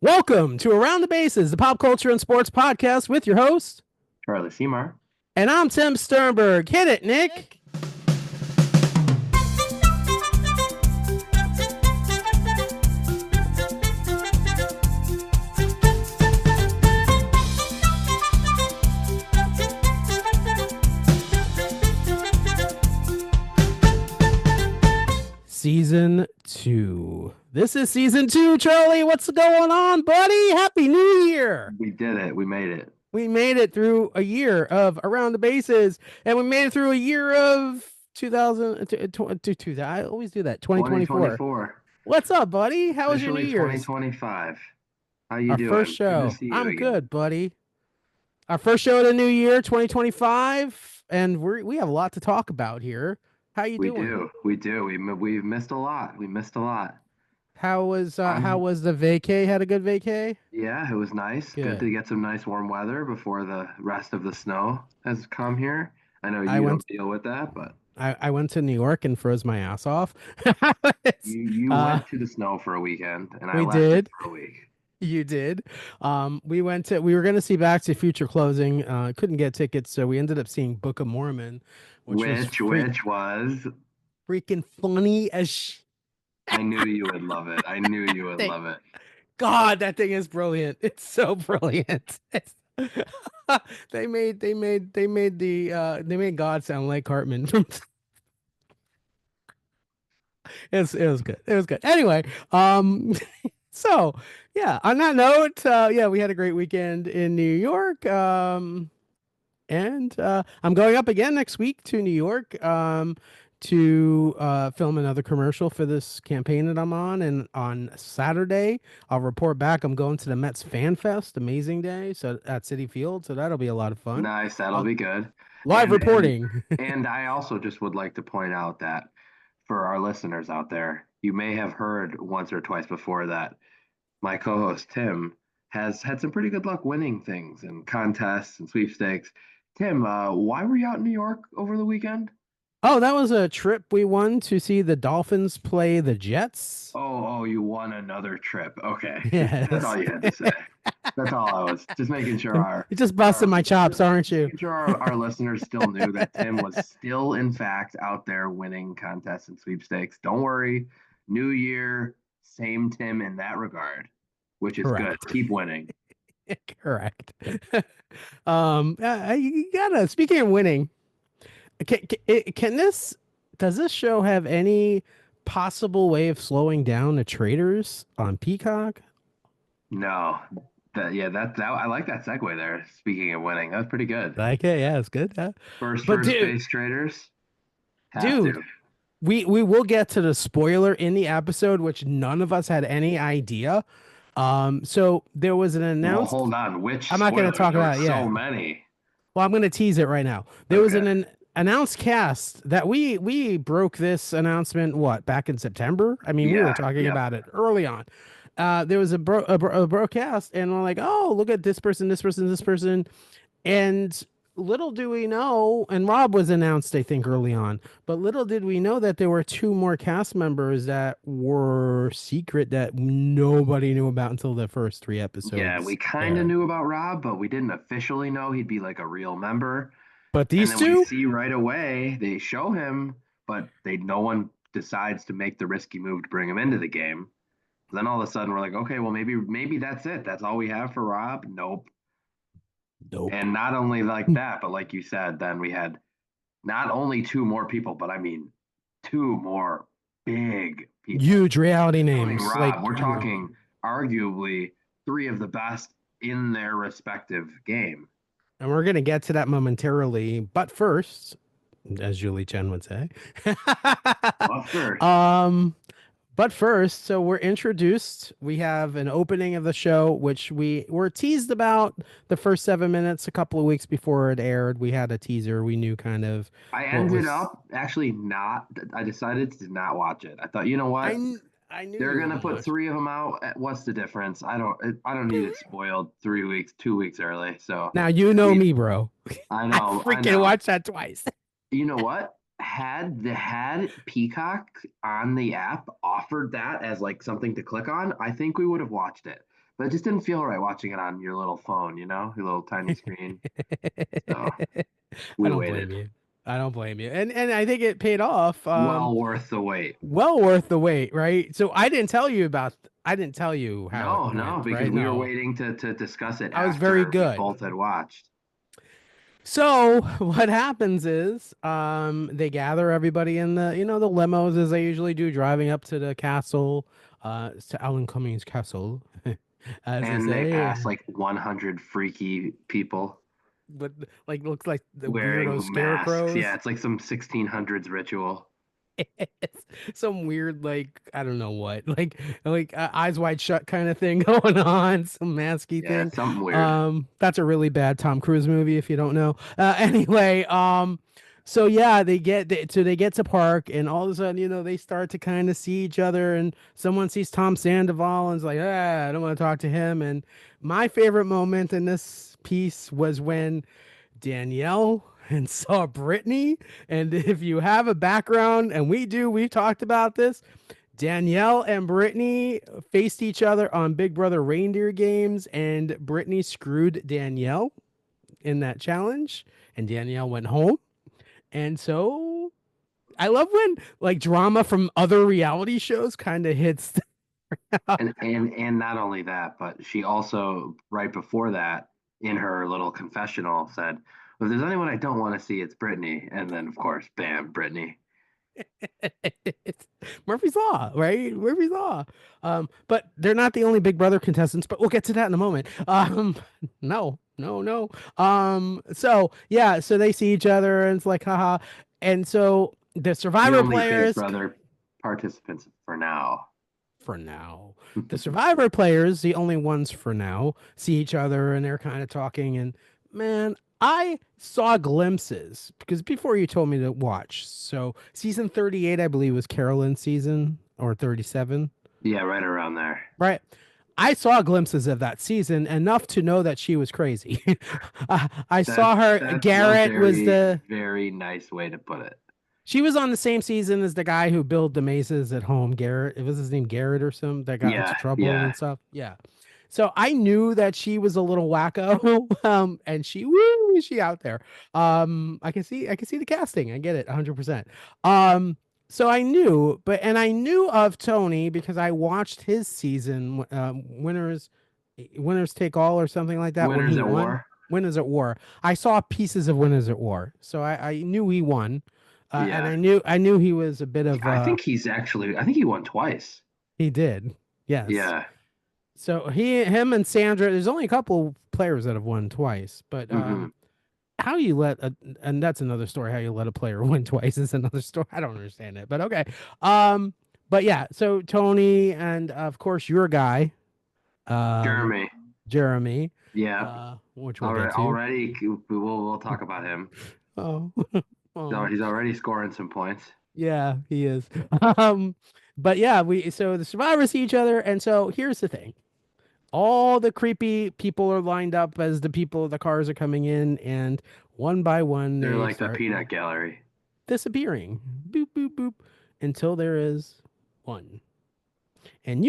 Welcome to Around the Bases, the pop culture and sports podcast with your host, Charlie Seymour. and I'm Tim Sternberg. Hit it, Nick. Season 2. This is season 2, Charlie. What's going on, buddy? Happy New Year. We did it. We made it. We made it through a year of Around the Bases, and we made it through a year of 2000. I always do that. 2024. What's up, buddy? How was your New Year's? 2025. How you Our doing? first show. Good to see you I'm again. good, buddy. Our first show of the new year, 2025, and we have a lot to talk about here. How you doing? We do. We've missed a lot. We missed a lot. How was the vacay? Had a good vacay? Yeah, it was nice. Good to get some nice warm weather before the rest of the snow has come here. I know you don't deal with that, but I went to New York and froze my ass off. you went to the snow for a weekend, and I left did. for a week. You did. We were going to see Back to the Future closing. Couldn't get tickets, so we ended up seeing Book of Mormon, which was freaking funny as I knew you would love it. I knew you would love it. God, that thing is brilliant. It's so brilliant. They made God sound like Cartman. It was good. It was good. Anyway, so yeah, on that note, we had a great weekend in New York. And I'm going up again next week to New York to film another commercial for this campaign that I'm on. And on Saturday, I'll report back. I'm going to the Mets Fan Fest, amazing day, so at Citi Field. So that'll be a lot of fun. Nice, that'll be good. Live reporting. And I also just would like to point out that for our listeners out there, you may have heard once or twice before that my co-host Tim has had some pretty good luck winning things and contests and sweepstakes. Tim, why were you out in New York over the weekend? Oh, that was a trip we won to see the Dolphins play the Jets. Oh, you won another trip. Okay. Yes. That's all you had to say. That's all I was just making sure You're just busting my chops, aren't you? Making sure our listeners still knew that Tim was still, in fact, out there winning contests and sweepstakes. Don't worry. New year, same Tim in that regard, which is Correct. Good. Keep winning. Correct. You gotta, speaking of winning, does this show have any possible way of slowing down the Traitors on Peacock? No. That I like that segue there. Speaking of winning, that's pretty good. Like it, yeah, it's good. First base Traitors. We will get to the spoiler in the episode, which none of us had any idea. So there was an announcement. Well, hold on, which I'm not going to talk about it yet. So many. Well, I'm going to tease it right now. There was an announced cast that we broke this announcement back in September. I mean, we were talking about it early on. There was a broadcast, and we're like, oh, look at this person, this person, this person, and little do we know, and Rob was announced, I think, early on, but little did we know that there were 2 more cast members that were secret that nobody knew about until the first 3 episodes. Yeah, we kind of knew about Rob, but we didn't officially know he'd be like a real member. But these two, we see right away, they show him, but no one decides to make the risky move to bring him into the game. Then all of a sudden we're like, okay, well maybe that's it. That's all we have for Rob. Nope. And not only like that, but like you said, then we had not only 2 more people, but I mean 2 more big people. Huge reality names. Rob, we're talking arguably 3 of the best in their respective game. And we're going to get to that momentarily. But first, as Julie Chen would say. But first, so we're introduced. We have an opening of the show, which we were teased about the first 7 minutes a couple of weeks before it aired. We had a teaser. We knew kind of. I ended up actually not. I decided to not watch it. I thought, you know what? I knew they're gonna put 3 of them out. What's the difference? I don't need it spoiled 2 weeks early. So now you know me, bro. I know. I freaking watched that twice. You know what? Had Peacock on the app offered that as like something to click on, I think we would have watched it. But it just didn't feel right watching it on your little phone, your little tiny screen. So I we don't blame waited. you. I don't blame you. And I think it paid off. Well worth the wait. Well worth the wait, right? So I didn't tell you how it No, no, went, because right? we were No. waiting to discuss it I was very after we good. both had watched. So what happens is they gather everybody in the limos as they usually do, driving up to the castle, to Alan Cummings' castle, as they And they say. passed like 100 freaky people But like looks like the weirdo wearing masks. Yeah, scarecrows. it's like some 1600s ritual. It's some weird, like, I don't know what, like eyes wide shut kind of thing going on, some masky Yeah, thing. it's something weird. That's a really bad Tom Cruise movie if you don't know. Anyway, so yeah, they get to park, and all of a sudden, they start to kind of see each other, and someone sees Tom Sandoval and's like, I don't want to talk to him. And my favorite moment in this piece was when Danielle and saw Brittany. And if you have a background, and we do, we've talked about this. Danielle and Brittany faced each other on Big Brother Reindeer games, and Brittany screwed Danielle in that challenge, and Danielle went home. And so I love when like drama from other reality shows kind of hits. And not only that, but she also right before that in her little confessional said, "Well, if there's anyone I don't want to see, it's Brittany." And then of course, bam, Brittany. It's Murphy's Law, right? Murphy's Law. But they're not the only Big Brother contestants, but we'll get to that in a moment. No, no, no. So yeah, so they see each other and it's like, haha. And so the The Survivor only Big players, Brother participants for now. for now, the Survivor players, the only ones for now, see each other and they're kind of talking. And man, I saw glimpses because before you told me to watch. So season 38, I believe, was Carolyn's season, or 37, Yeah, right around there. right? I saw glimpses of that season enough to know that she was crazy. I saw her. That's a Garrett was very, the. very nice way to put it. She was on the same season as the guy who built the mazes at home. Garrett. It was his name Garrett or something that got into Yeah, trouble yeah. and stuff. Yeah. So I knew that she was a little wacko, and she out there. I can see the casting. I get it, 100%. So I knew, and I knew of Tony because I watched his season, winners take all or something like that when Winners he at won. war. Winners at War. I saw pieces of Winners at War, so I knew he won, and Yeah. I knew he was a bit of I think he won twice. he did, yes. Yeah. So him and Sandra. There's only a couple players that have won twice, but Hmm. how you and that's another story. How you let a player win twice is another story. I don't understand it, but okay. But yeah. So Tony and of course your guy, um, Jeremy. Jeremy, Yeah. which we'll get Already, to. we'll talk about him. Oh, So oh, he's already scoring some points. yeah, he is. Um, but yeah, so the survivors see each other, and so here's the thing. All the creepy people are lined up as the cars are coming in, and one by one They're they like the start peanut gallery. disappearing. Boop, boop, boop. Until there is one. And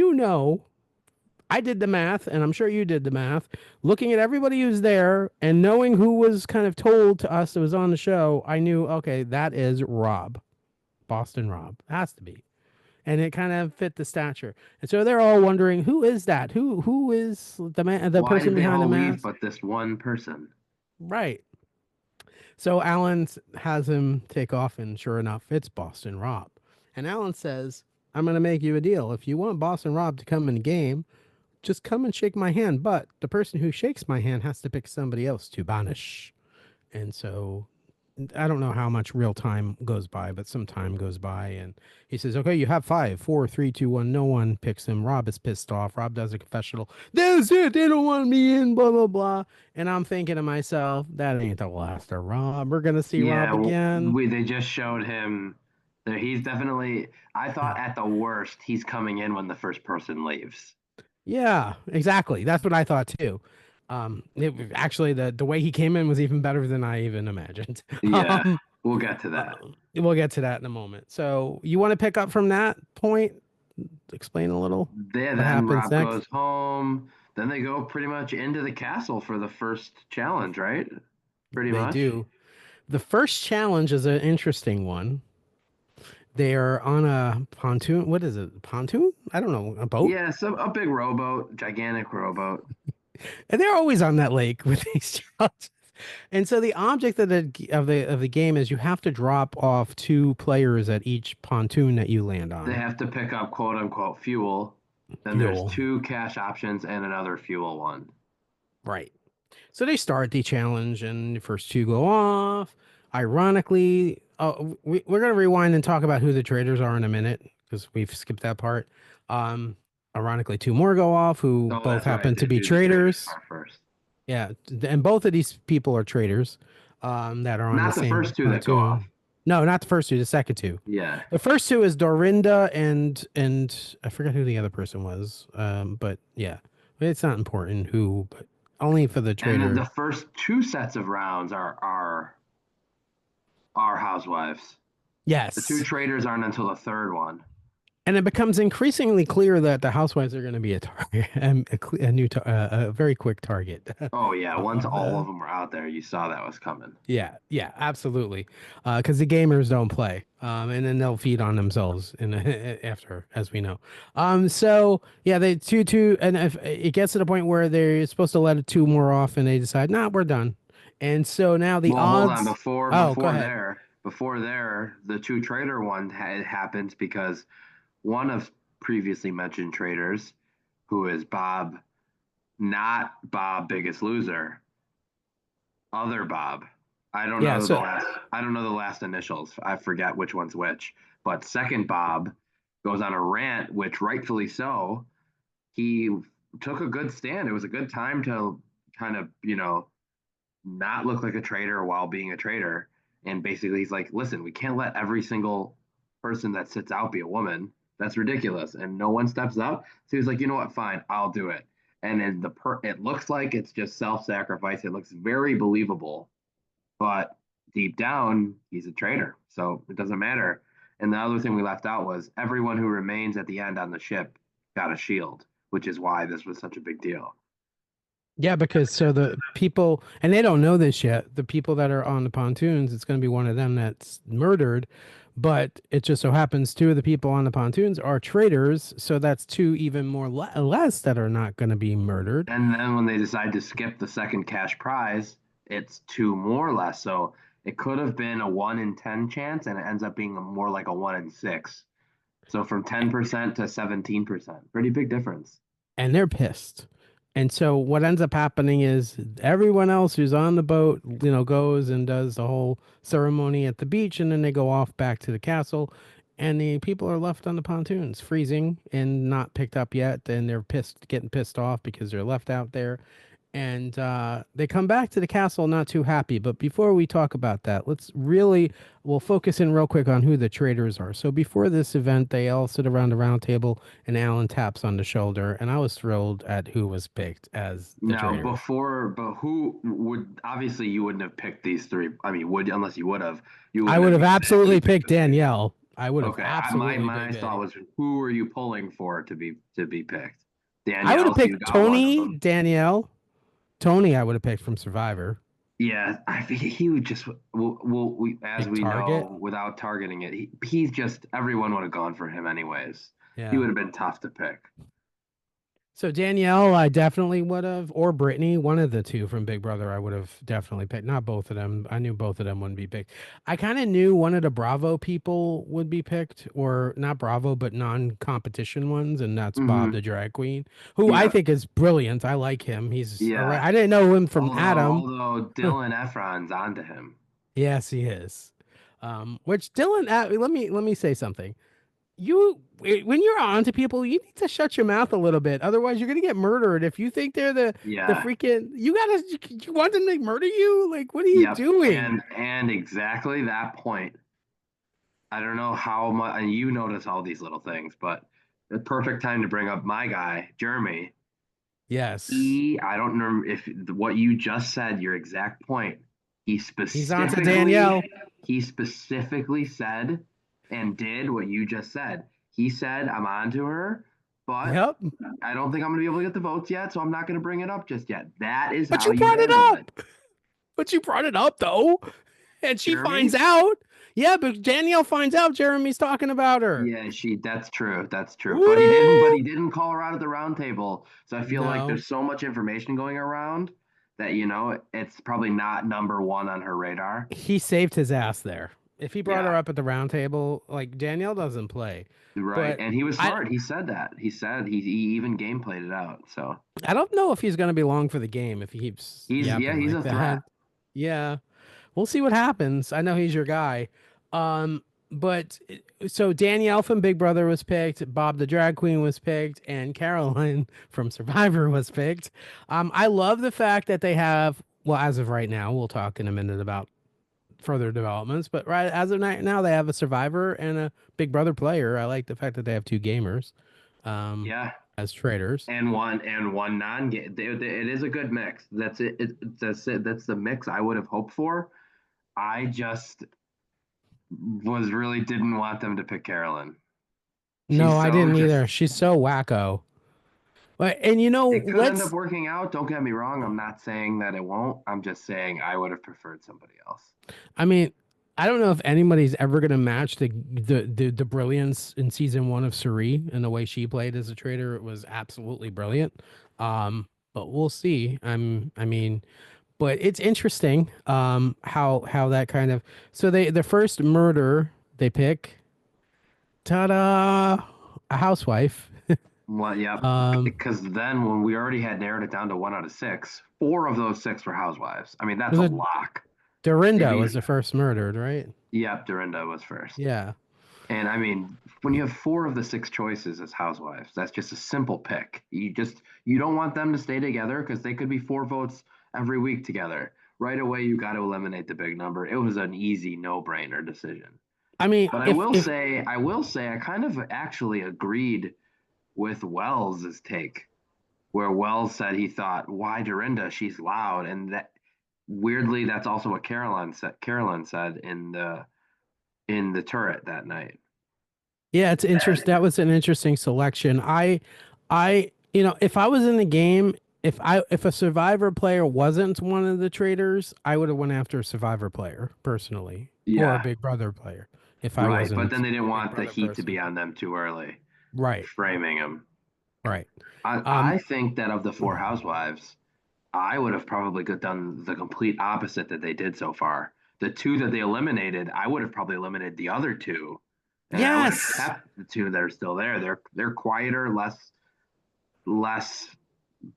I did the math, and I'm sure you did the math. Looking at everybody who's there and knowing who was kind of told to us that was on the show, I knew, okay, that is Rob. Boston Rob. Has to be. And it kind of fit the stature. And so they're all wondering, who is that? Who is the Why person did they behind the all leave mask? but this one person? Right. So Alan has him take off, and sure enough, it's Boston Rob. And Alan says, I'm going to make you a deal. If you want Boston Rob to come in the game, just come and shake my hand. But the person who shakes my hand has to pick somebody else to banish. And so I don't know how much real time goes by, but some time goes by. And he says, okay, you have 5, 4, 3, 2, 1. No one picks him. Rob is pissed off. Rob does a confessional. That's it. They don't want me in, blah, blah, blah. And I'm thinking to myself, that ain't the last of Rob. We're going to see Rob Yeah, again. they just showed him that he's definitely. I thought at the worst he's coming in when the first person leaves. Yeah, exactly. That's what I thought too. Actually, the way he came in was even better than I even imagined. Yeah, we'll get to that. We'll get to that in a moment. So you want to pick up from that point? Explain a little There, what then happens Rob next. goes home. then they go pretty much into the castle for the first challenge, right? Pretty They much. do. The first challenge is an interesting one. They are on a pontoon. What is it? Pontoon? I don't know. A boat? Yeah, so a big rowboat, gigantic rowboat. And they're always on that lake with these challenges. And so the object of the game is you have to drop off two players at each pontoon that you land They on. have to pick up quote unquote fuel. Then there's Fuel. two cash options and another fuel one. Right. So they start the challenge, and the first two go off. Ironically, we're going to rewind and talk about who the traders are in a minute because we've skipped that part. Um, Ironically, two more go off who Oh, both that's right. happen to They be do the traders traders. part first. Yeah, and both of these people are traders that are on the Not the same first two that go off. pontoon. No, not the first two, the second two. Yeah. The first two is Dorinda and I forget who the other person was. But yeah, it's not important who, but only for the And then trader. the first two sets of rounds are housewives. The two Yes. traders aren't until the third one. And it becomes increasingly clear that the housewives are going to be a target, a new, a very quick target. Oh yeah, once of all the of them were out there, you saw that was coming. Yeah, yeah, absolutely. Because the gamers don't play, and then they'll feed on themselves in after, as we know. So yeah, they two, and if it gets to the point where they're supposed to let two more off, and they decide, nah, we're done. And so now the Well, hold on. odds. Oh, go ahead. Before there, the two trader one happened because one of previously mentioned traders, who is Bob, not Bob Biggest Loser, other Bob. Yeah. So I don't know the last initials. I forget which one's which. But second Bob goes on a rant, which rightfully so. He took a good stand. It was a good time to kind of, not look like a traitor while being a traitor. And basically, he's like, listen, we can't let every single person that sits out be a woman. That's ridiculous. And no one steps up. So he's like, you know what? Fine, I'll do it. And then it looks like it's just self-sacrifice. It looks very believable, but deep down, he's a traitor. So it doesn't matter. And the other thing we left out was everyone who remains at the end on the ship got a shield, which is why this was such a big deal. yeah, because so the people, and they don't know this yet. The people that are on the pontoons, it's going to be one of them that's murdered. But it just so happens two of the people on the pontoons are traitors, so that's two even more less that are not going to be murdered. And then when they decide to skip the second cash prize, it's two more or less. So it could have been a 1 in 10 chance, and it ends up being more like a 1 in 6. So from 10% to 17%, pretty big difference. And they're pissed. And so what ends up happening is everyone else who's on the boat, goes and does the whole ceremony at the beach, and then they go off back to the castle, and the people are left on the pontoons, freezing and not picked up yet, and they're pissed, getting pissed off because they're left out there. And they come back to the castle not too happy. But before we talk about that, we'll focus in real quick on who the traders are. So before this event, they all sit around the round table, and Alan taps on the shoulder, and I was thrilled at who was picked as the Now, trader. but who would obviously you wouldn't have picked these three? I mean, would unless you would have, you I wouldn't would have have unanimously absolutely picked picked the three. Danielle. I would have Okay, absolutely my picked thought Danielle. was who are you pulling for to be picked? I would have Danielle, so you picked got one of Tony, them. Danielle. Tony, I would have picked from Survivor. Yeah, I think he would just as Big we target. know without targeting it, he's just everyone would have gone for him anyways. He Yeah. would have been tough to pick. So Danielle, I definitely would have, or Brittany, one of the two from Big Brother, I would have definitely picked. Not both of them. I knew both of them wouldn't be picked. I kind of knew one of the Bravo people would be picked, or not Bravo, but non-competition ones, and that's Bob Hmm. the drag queen, who I Yeah, think is brilliant. I like him. He's all right. yeah. I didn't know him from Adam. Although Dylan Efron's onto him. Yes, he is. Which Dylan, let me say something. When you're on to people, you need to shut your mouth a little bit. Otherwise, you're gonna get murdered. If you think they're the Yeah. freaking, you want them to murder you? Like, what are you Yep. doing? And exactly that point. I don't know how much, and you notice all these little things, but the perfect time to bring up my guy, Jeremy. Yes, I don't know if what you just said, your exact point. He he's on to specifically, Danielle. he specifically said and did what you just said. He said, I'm on to her, but Yep. I don't think I'm going to be able to get the votes yet, so I'm not going to bring it up just yet. That is But how you you brought it handle it. up. But you brought it up though. And she finds Jeremy? out. Yeah, but Danielle finds out Jeremy's talking about her. Yeah, that's true. That's true. But Woo! he didn't call her out at the round table. So I feel like No. there's so much information going around that, it's probably not number one on her radar. He saved his ass there. If he brought her Yeah, up at the round table, like Danielle doesn't play. right. But And he was I smart. He said that. He said he even game played it out. So I don't know if he's gonna be long for the game if he keeps yeah, yapping he's like a that. threat. Yeah. We'll see what happens. I know he's your guy. But so Danielle from Big Brother was picked, Bob the drag queen was picked, and Caroline from Survivor was picked. I love the fact that they have, well, as of right now, we'll talk in a minute about further developments, but right as of right now, they have a Survivor and a Big Brother player. I like the fact that they have two gamers, um, Yeah. as traitors. And one non-game. It is a good mix. That's it. That's it. That's the mix I would have hoped for. I just was really didn't want them to pick Carolyn. No, She's I so didn't just either. She's so wacko. But and you know, it could end up let's working out. Don't get me wrong. I'm not saying that it won't. I'm just saying I would have preferred somebody else. I mean, I don't know if anybody's ever going to match the brilliance in season one of Suri and the way she played as a traitor. It was absolutely brilliant. But we'll see. I mean, but it's interesting. How that kind of so the first murder they pick, ta-da, a housewife. Well, yeah, Um, because then when we already had narrowed it down to 1 out of 6, 4 of those 6 were housewives. I mean, that's was a it lock. Dorinda Maybe, was the first murdered, right? yep, Dorinda was first. Yeah. And I mean, when you have 4 of the 6 choices as housewives, that's just a simple pick. You don't want them to stay together because they could be 4 votes every week together. Right away, you got to eliminate the big number. It was an easy, no-brainer decision. I mean, But I will say, I kind of actually agreed with Wells's take, where Wells said he thought, "Why Dorinda? She's loud," and that weirdly, that's also what Carolyn said in the turret that night. yeah, it's interest. That was an interesting selection. If I was in the game, if a Survivor player wasn't one of the traders, I would have went after a Survivor player personally, or a Yeah, Big Brother player. If I right. But wasn't then they didn't a Big want the Brother heat to be person, on them too early, right, framing them. right. I, Um, I think that of the 4 housewives, I would have probably done the complete opposite that they did so far. The 2 that they eliminated, I would have probably eliminated the other 2, and I would have yes, kept the 2 that are still there. They're quieter, less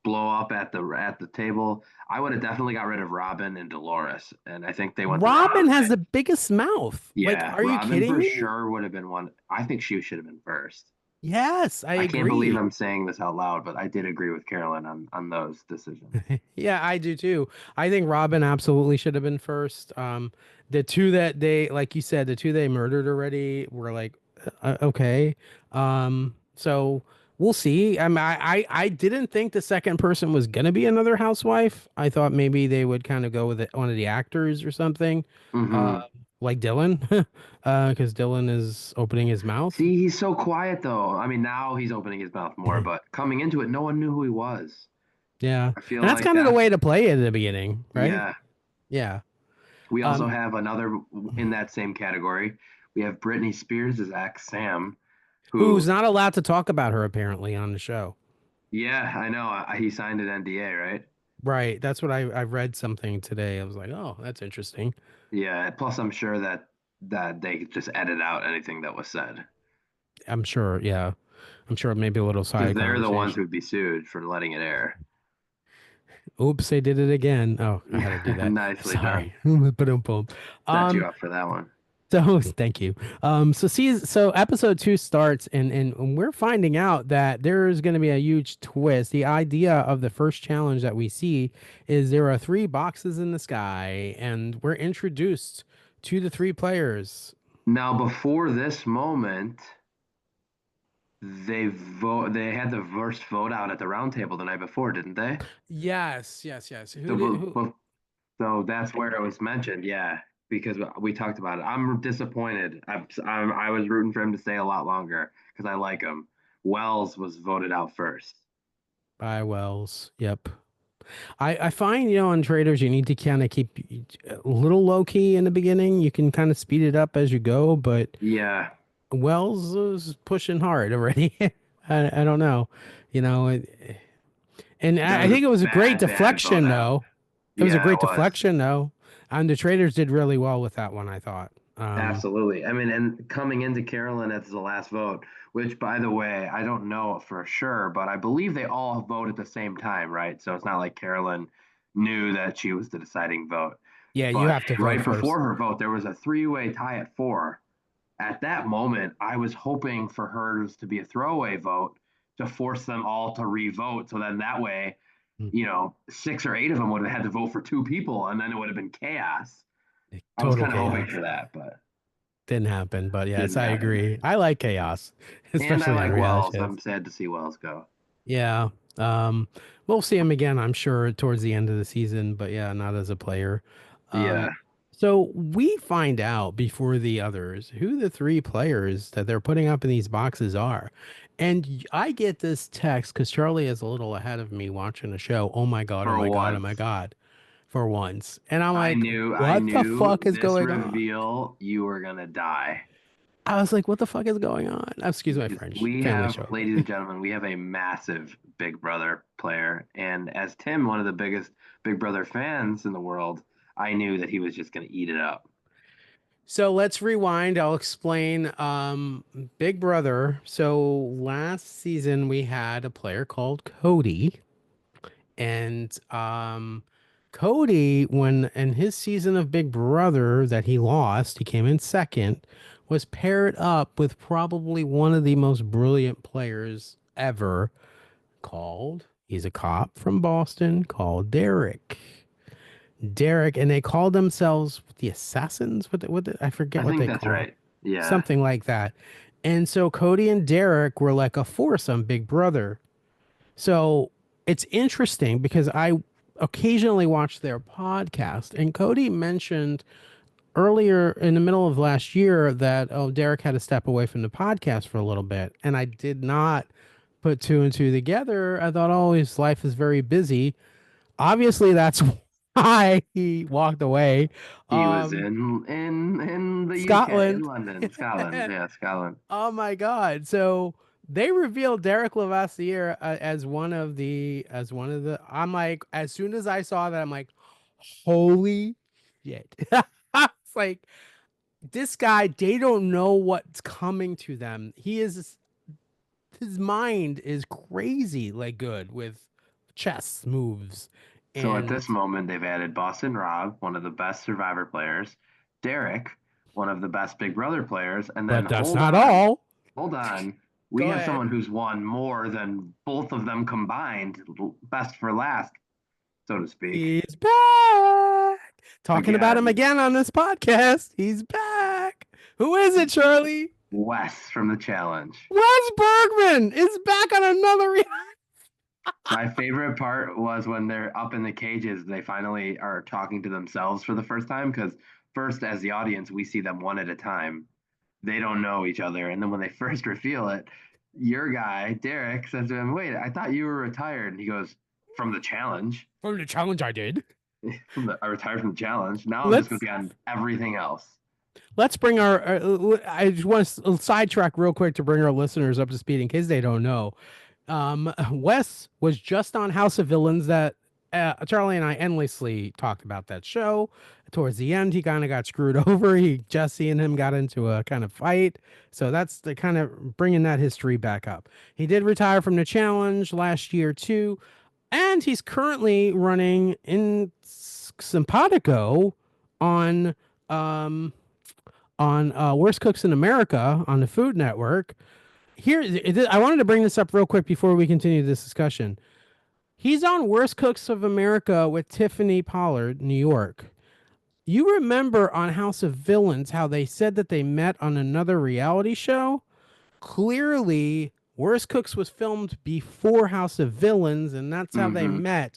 blow up at the table. I would have definitely got rid of Robin and Dolores, and I think they went the wrong Robin has way. the biggest mouth. Like, Yeah, are you Robin kidding for me? sure would have been one. I think she should have been first. Yes, I I can't believe agree. I'm saying this out loud, but I did agree with Carolyn on those decisions. Yeah, I do too. I think Robin absolutely should have been first. The two that they, like you said, the two they murdered already were like, okay. So we'll see. I didn't think the second person was gonna be another housewife. I thought maybe they would kind of go with one of the actors or something, uh, Hmm. like Dylan, because Dylan is opening his mouth. See, he's so quiet though. I mean, now he's opening his mouth more, but coming into it, no one knew who he was. Yeah, I feel and that's like kind of the that's way to play it at the beginning, right? yeah. Yeah. We also Um, have another in that same category. We have Britney Spears' ex Sam, who's who, not allowed to talk about her apparently on the show. yeah, I know he signed an NDA, right? Right. That's what I read something today. I was like, oh, that's interesting. Yeah. Plus, I'm sure that they just edit out anything that was said I'm sure. Yeah. I'm sure maybe a little because side they're the ones conversation. who'd be sued for letting it air. Oops, they did it again. Oh, I had to do that. Nicely done. Sorry. Boom, boom. Set you Um, up for that one. so thank you. So episode two starts and we're finding out that there is going to be a huge twist. The idea of the first challenge that we see is there are three boxes in the sky, and we're introduced to the three players. Now, before this moment, They had the first vote out at the round table the night before, didn't they? Yes, yes, yes. Who So, did who? so that's where it was mentioned, yeah, because we talked about it. I'm disappointed. I was rooting for him to stay a lot longer because I like him, Wells was voted out first. By Wells. Yep. I find, on Traitors, you need to kind of keep a little low key in the beginning. You can kind of speed it up as you go, but Yeah, Wells is pushing hard already. I don't know, you know, and that I was a think it was a great bad vote deflection out. though. It was a Yeah, it great was. deflection though. And the Traitors did really well with that one, I thought. Absolutely. I mean, and coming into Carolyn as the last vote, which, by the way, I don't know for sure, but I believe they all vote at the same time, right? So it's not like Carolyn knew that she was the deciding vote. Yeah, you But have to vote right first. before her vote, there was a three-way tie at four. At that moment, I was hoping for hers to be a throwaway vote to force them all to re-vote. So then that way, Mm. six or eight of them would have had to vote for two people, and then it would have been chaos. I was Total kind of hoping chaos. for that, but Didn't happen, but yes, didn't I happen. agree. I like chaos, And I especially on like reality Wells. shows. I'm sad to see Wells go. Yeah. Um, we'll see him again, I'm sure, towards the end of the season, but yeah, not as a player. Yeah, So we find out before the others who the three players that they're putting up in these boxes are. And I get this text because Charlie is a little ahead of me watching the show. Oh my God, oh for my God, oh once. my God, for once. And I'm I like, knew I what the knew fuck is this going on? reveal you were gonna die. I was like, what the fuck is going on? Excuse my French. We Family have, show. ladies and gentlemen, we have a massive Big Brother player. And as Tim, one of the biggest Big Brother fans in the world, I knew that he was just gonna eat it up. So let's rewind. I'll explain. Big Brother. So last season we had a player called Cody, and Cody, when in his season of Big Brother that he lost, he came in second, was paired up with probably one of the most brilliant players ever. Called, he's a cop from Boston called Derek. Derek, and they called themselves the Assassins. I forget I what think they that's call right. Yeah. something like that. And so Cody and Derek were like a foursome Big Brother. So it's interesting because I occasionally watch their podcast, and Cody mentioned earlier in the middle of last year that Derek had to step away from the podcast for a little bit, and I did not put two and two together. I thought, oh, his life is very busy. Obviously, that's why he walked away. He was Um, in the UK, in Scotland. London, Scotland. Yeah, Scotland. Oh my God! So they revealed Derek Lavassier as one of the. I'm like, as soon as I saw that, I'm like, holy shit! It's like this guy. They don't know what's coming to them. His mind is crazy, like good with chess moves, So at and this moment, they've added Boston Rob, one of the best Survivor players, Derek, one of the best Big Brother players, and then but that's not all. hold on. We Go have ahead. someone who's won more than both of them combined, best for last, so to speak. He's back. Talking about him Again, again on this podcast. He's back. Who is it, Charlie? Wes from the challenge. Wes Bergman is back on another. My favorite part was when they're up in the cages, they finally are talking to themselves for the first time. Because first, as the audience, we see them one at a time. They don't know each other. And then when they first reveal it, your guy, Derek, says to him, "Wait, I thought you were retired." And he goes, "From the challenge." From the challenge I did. I retired from the challenge. Now I'm just going Let's to be on everything else. let's bring I just want to sidetrack real quick to bring our listeners up to speed in case they don't know. Wes was just on House of Villains that Charlie and I endlessly talked about that show. Towards the end, he kind of got screwed over. Jesse and him got into a kind of fight. So that's the kind of bringing that history back up. He did retire from the challenge last year too. And he's currently running in Simpatico on um Worst Cooks in America on the Food Network. I wanted to bring this up real quick before we continue this discussion. He's on Worst Cooks of America with Tiffany Pollard, New York. You remember on House of Villains how they said that they met on another reality show? Clearly, Worst Cooks was filmed before House of Villains, and that's how they Mm-hmm. met.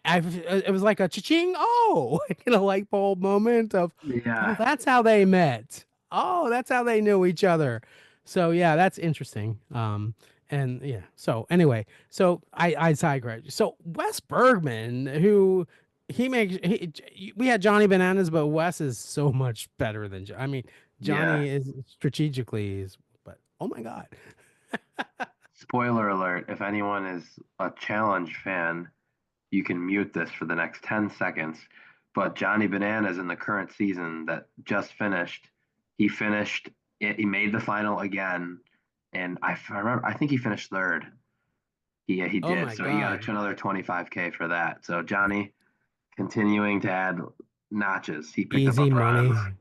It was like a cha-ching, oh, light bulb moment of, oh, Yeah. that's how they met. Oh, that's how they knew each other. So yeah, that's interesting. And yeah, so anyway, so I digress. So Wes Bergman, who we had Johnny Bananas, but Wes is so much better than I mean, Yeah. Johnny is strategically is, but oh my God. Spoiler alert, if anyone is a challenge fan, you can mute this for the next 10 seconds. But Johnny Bananas in the current season that just finished, he finished it, he made the final again. And remember, I think he finished third. He Oh did. my So he got God. another 25K for that. So Johnny continuing to add notches. He picked up a Easy bronze. money.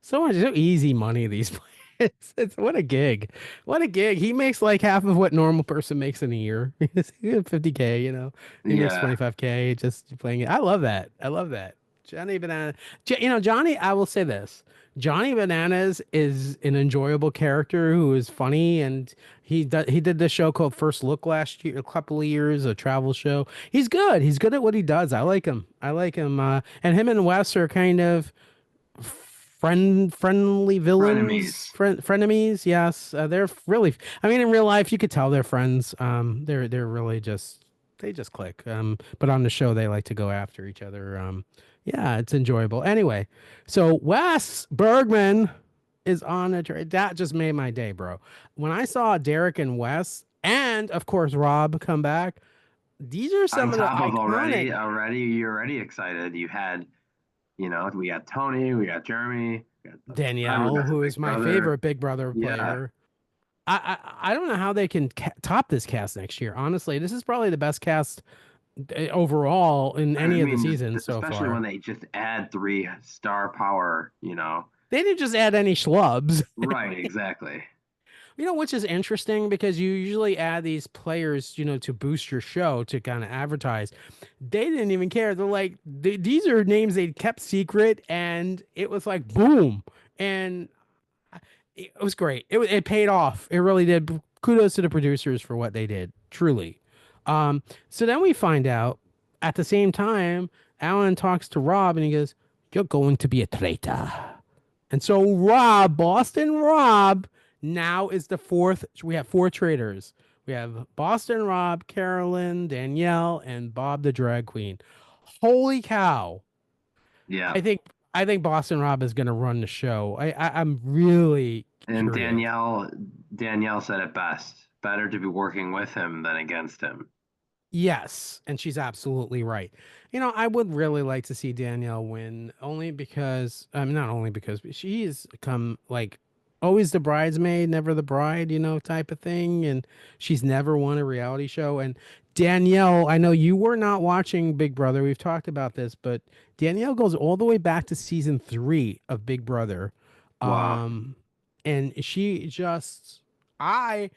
So easy money these players. It's what a gig. What a gig. He makes like half of what normal person makes in a year. He's 50K, you know. He makes Yeah. 25K just playing it. I love that. I love that. Johnny Banana. Johnny, I will say this. Johnny Bananas is an enjoyable character who is funny, and he did this show called First Look last year, a couple of years, a travel show. He's good. He's good at what he does. I like him. I like him. And him and Wes are kind of friendly villains, Frenemies. frenemies. Yes, they're really. I mean, in real life, you could tell they're friends. They're really just they just click. But on the show, they like to go after each other. Yeah, it's enjoyable. Anyway, so Wes Bergman is on a trade. That just made my day, bro. When I saw Derek and Wes, and of course Rob come back, these are On some of the top of iconic you're already excited. You had, we got Tony, we got Jeremy, we got the friend Danielle, that's a who is big my brother. favorite Big Brother Yeah. player. I don't know how they can top this cast next year. Honestly, this is probably the best cast overall in I any of the mean, seasons so especially when far. they just add three star power. They didn't just add any schlubs. Right, exactly. Which is interesting because you usually add these players, to boost your show to kind of advertise. They didn't even care. They're like, these are names they kept secret, and it was like boom. And it was great. It paid off. It really did. Kudos to the producers for what they did. Truly. So then we find out at the same time, Alan talks to Rob and he goes, "You're going to be a traitor." And so Boston Rob, now is the fourth. We have four traitors. We have Boston Rob, Carolyn, Danielle, and Bob the drag queen. Holy cow! Yeah. I think Boston Rob is going to run the show. I'm really And curious. Danielle said it best. Better to be working with him than against him. Yes, and she's absolutely right. I would really like to see Danielle win, only because, not only because she's come like always the bridesmaid, never the bride, type of thing, and she's never won a reality show. And Danielle, I know you were not watching Big Brother. We've talked about this, but Danielle goes all the way back to season 3 of Big Brother, Wow. and she just, I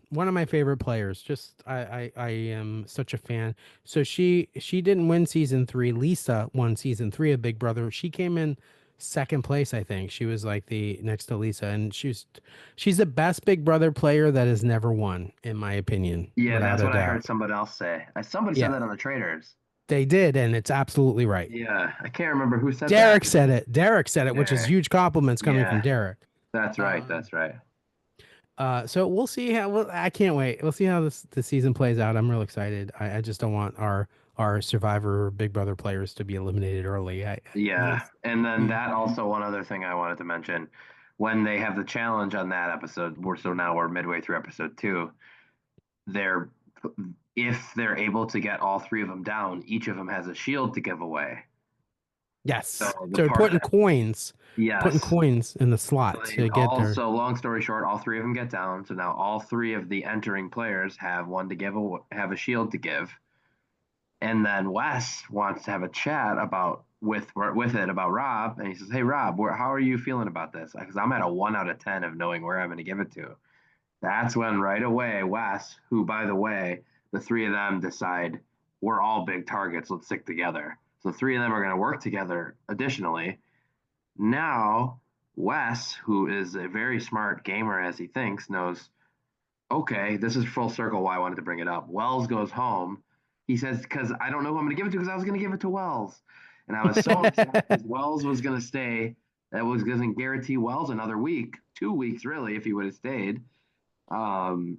one of my favorite players. Just I am such a fan. So she didn't win season 3. Lisa won season 3 of Big Brother. She came in second place, I think. She was like the next to Lisa, and she's the best Big Brother player that has never won, in my opinion, Yeah, without that's a what I heard doubt. somebody else say. Somebody said Yeah, that on the Traitors. they did, and it's absolutely right. Yeah, I can't remember who said that. Derek said it. Derek said it, which is Derek. huge compliments coming from Yeah, Derek. that's right. Um, That's right. So we'll see how. Well, I can't wait. We'll see how the season plays out. I'm real excited. I just don't want our Survivor Big Brother players to be eliminated early. Yeah. And then We that also one other thing I wanted to mention when they have the challenge on that episode, now we're midway through episode 2. They're if they're able to get all three of them down, each of them has a shield to give away. So yes. the So we're part putting that coins, yes. in the slot to get there. So long story short, all three of them get down. So now all three of the entering players have one to have a shield to give. And then Wes wants to have a chat about with it about Rob, and he says, "Hey Rob, how are you feeling about this? Because I'm at a 1 out of 10 of knowing where I'm going to give it to." That's when right away Wes, who by the way, the three of them decide we're all big targets. Let's stick together. So the three of them are going to work together. Additionally, now Wes, who is a very smart gamer as he thinks, knows okay, this is full circle why I wanted to bring it up. Wells goes home. He says, because I don't know who I'm going to give it to because I was going to give it to Wells. And I was so upset because Wells was going to stay. That was going to guarantee Wells another week, 2 weeks really, if he would have stayed. Um,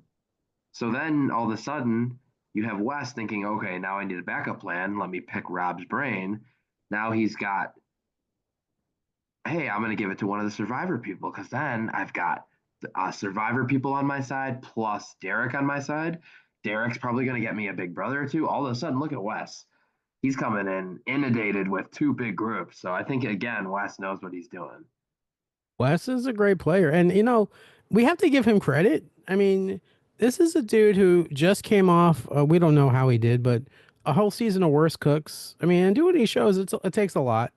So then all of a sudden, you have Wes thinking, okay, now I need a backup plan. Let me pick Rob's brain. Now he's got, hey, I'm going to give it to one of the Survivor people because then I've got Survivor people on my side plus Derek on my side. Derek's probably going to get me a big brother or two. All of a sudden, look at Wes. He's coming in inundated with two big groups. So I think, again, Wes knows what he's doing. Wes is a great player. And, we have to give him credit. I mean, this is a dude who just came off, we don't know how he did, but a whole season of Worst Cooks. I mean, and do what he shows, it takes a lot.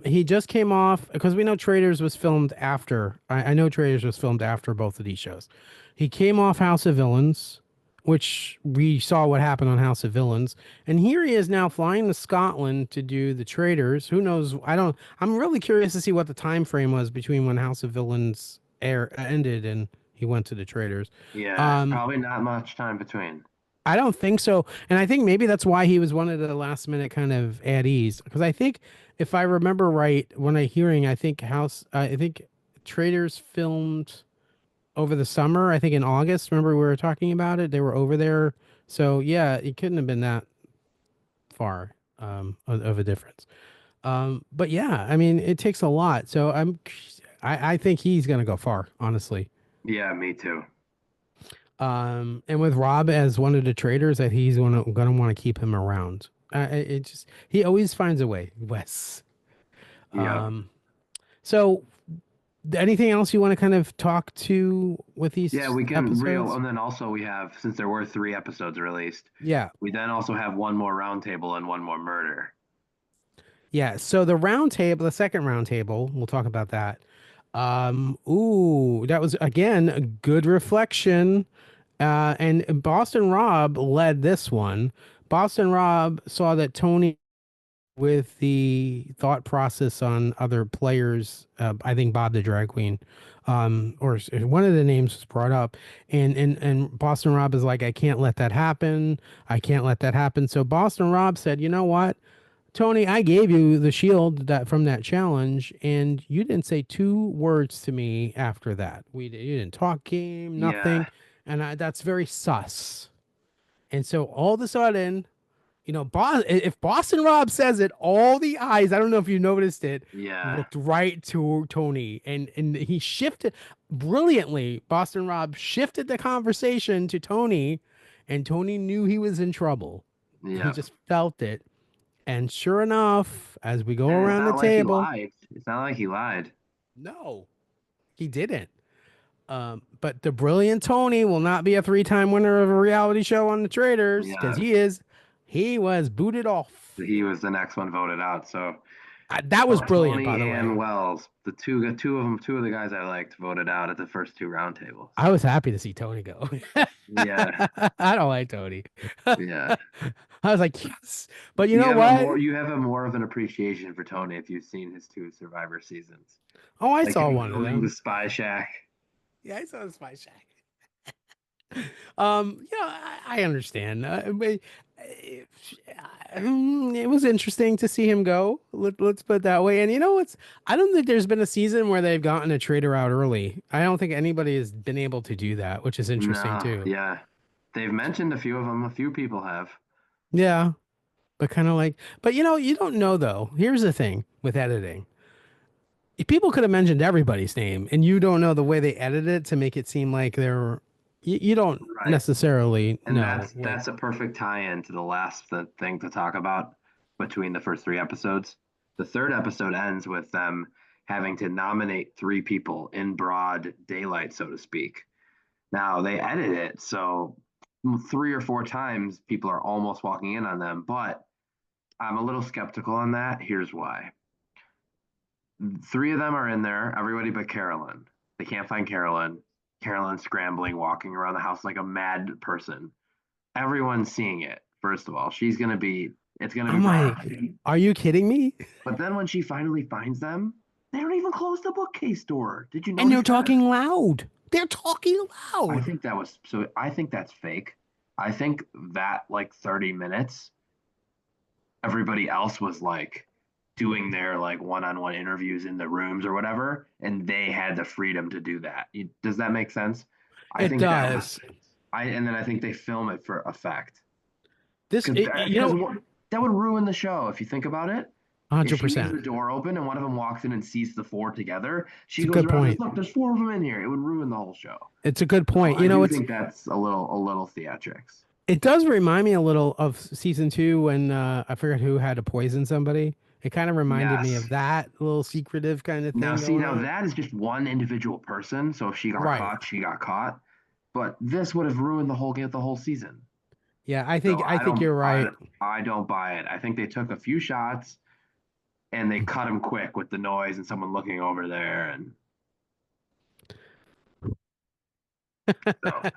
He just came off because we know Traitors was filmed after. I know Traitors was filmed after both of these shows. He came off House of Villains, which we saw what happened on House of Villains, and here he is now flying to Scotland to do the Traitors. Who knows? I don't. I'm really curious to see what the time frame was between when House of Villains ended and he went to the Traitors. Yeah, Um, probably not much time between. I don't think so. And I think maybe that's why he was one of the last minute kind of at ease. Because I think if I remember right, when I think Traders filmed over the summer, I think in August. Remember we were talking about it? They were over there. So yeah, it couldn't have been that far of a difference. But yeah, I mean, it takes a lot. So I think he's going to go far, honestly. Yeah, me too. And with Rob as one of the traders, that he's gonna want to keep him around. It just he always finds a way, Wes. Yep. Um, so anything else you want to kind of talk to with Yeah, these we can episodes? and then also we have, since there were 3 episodes released, Yeah, we then also have one more roundtable and one more murder. yeah. So the round table, the second round table, we'll talk about that. Ooh, that was again a good reflection. And Boston Rob led this one. Boston Rob saw that Tony with the thought process on other players. I think Bob the drag queen, one of the names was brought up, and Boston Rob is like, I can't let that happen. I can't let that happen. So Boston Rob said, you know what, Tony, I gave you the shield that from that challenge, and you didn't say two words to me after that. You didn't talk game, Yeah, nothing, and that's very sus. And so all of a sudden, if Boston Rob says it, all the eyes, I don't know if you noticed it, yeah, looked right to Tony. And he shifted brilliantly. Boston Rob shifted the conversation to Tony, and Tony knew he was in trouble. He yep. just felt it. And sure enough, as we go And it's around the not like he table, lied. It's not like he lied. no, he didn't. But the brilliant Tony will not be a three-time winner of a reality show on the Traders because Yeah, he is. He was booted off. he was the next one voted out. So That was brilliant, Tony by the and way. Wells, two of the guys I liked, voted out at the first two roundtables. I was happy to see Tony go. Yeah, I don't like Tony. I yeah. was like, yes. But you know what? You have a more of an appreciation for Tony if you've seen his two Survivor seasons, Oh, I like saw him one of building the them. spy shack. Yeah, I saw the Spy Shack. I understand. But it was interesting to see him go. Let's put it that way. And you know what's? I don't think there's been a season where they've gotten a trader out early. I don't think anybody has been able to do that, which is interesting No, too. yeah. They've mentioned a few of them. A few people have. Yeah, but kind of like, but you don't know though. Here's the thing with editing. People could have mentioned everybody's name, and you don't know the way they edit it to make it seem like you don't Right. necessarily And know. Like, that's a perfect tie-in to the last thing to talk about between the first 3 episodes. The third episode ends with them having to nominate 3 people in broad daylight, so to speak. Now they edit it so 3 or 4 times people are almost walking in on them, but I'm a little skeptical on that. Here's why. 3 of them are in there, everybody but Carolyn. They can't find Carolyn. Carolyn's scrambling, walking around the house like a mad person. Everyone's seeing it. First of all, it's gonna be I'm brought like, up. are you kidding me? But then when she finally finds them, they don't even close the bookcase door. Did you And they're notice that? talking loud. They're talking I loud. think that was so. I think that's fake. I think that like 30 minutes, everybody else was like doing their like one-on-one interviews in the rooms or whatever, and they had the freedom to do that. Does that make sense? I It think that was does. And then I think they film it for effect This, because you know, that would ruin the show if you think about it. If she leaves 100%. the door open and one of them walks in and sees the four together, It's she a goes good around and says, point. "Look, there's four of them in here." It would ruin the whole show. It's a good So point. I do think that's a little theatrics. It does remind me a little of season two when I forget who had to poison somebody. It kind of reminded me of Yes. that little secretive kind of Now, thing see, going now on. that is just one individual person. So if she got Right. caught, she got caught. But this would have ruined the whole game, the whole season. Yeah, So I think you're right. I don't buy it. I think they took a few shots and they cut them quick with the noise and someone looking over there, and so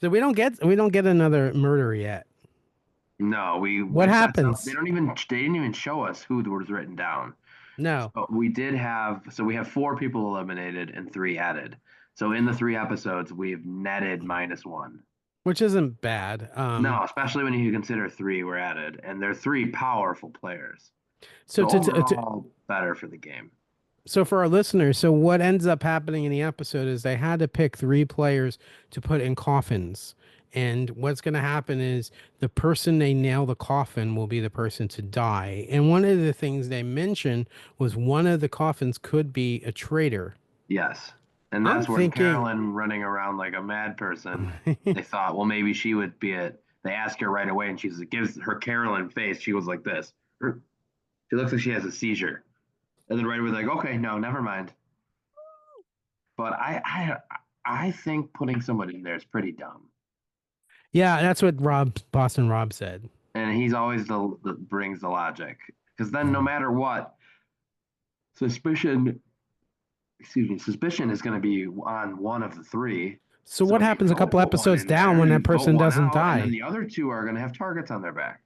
So we don't get another murder yet. no, What it sets up. happens? They didn't even show us who was written down. No, So we have four people eliminated and three added. So in the three episodes, we've netted -1. which isn't bad. No, especially when you consider three were added, and they're three powerful players. So So overall, better for the game. so for our listeners, so what ends up happening in the episode is they had to pick three players to put in coffins. And what's going to happen is the person they nail the coffin will be the person to die. And one of the things they mentioned was one of the coffins could be a traitor. Yes. And I'm that's when thinking, Carolyn running around like a mad person, they thought, well, maybe she would be it. They ask her right away, and she gives her Carolyn face. She goes like this. She looks like she has a seizure. And then right away, like, okay, no, never mind. But I think putting somebody in there is pretty dumb. yeah, that's what Boston Rob said. And he's always the brings the logic. Because then no matter what, suspicion, suspicion is going to be on one of the three. So So what if you happens a don't couple put one episodes in down there, when you that vote person one doesn't out, and then die? the other two are going to have targets on their back.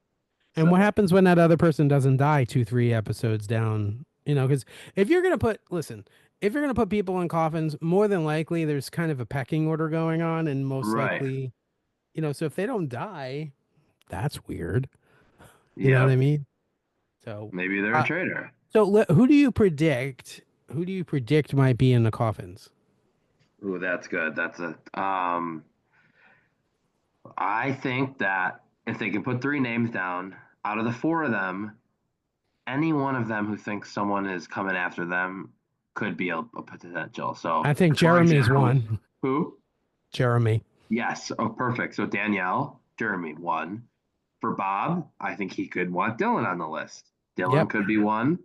And what So, happens when that other person doesn't die two, three episodes down? You know, because if you're gonna put, listen, if you're gonna put people in coffins, more than likely there's kind of a pecking order going on, and most right. likely, you know, so if they don't die, that's weird. You know what I Yep. mean? So, Maybe they're a uh, traitor. who do you predict? Who do you predict might be in the coffins? Ooh, that's good. I think that if they can put three names down, out of the four of them, any one of them who thinks someone is coming after them could be a potential. So, I think for Jeremy's example, one. who? Jeremy. Yes. Oh, perfect. So Danielle, Jeremy, one. For Bob, I think he could want Dylan on the list. Dylan Yep. could be one.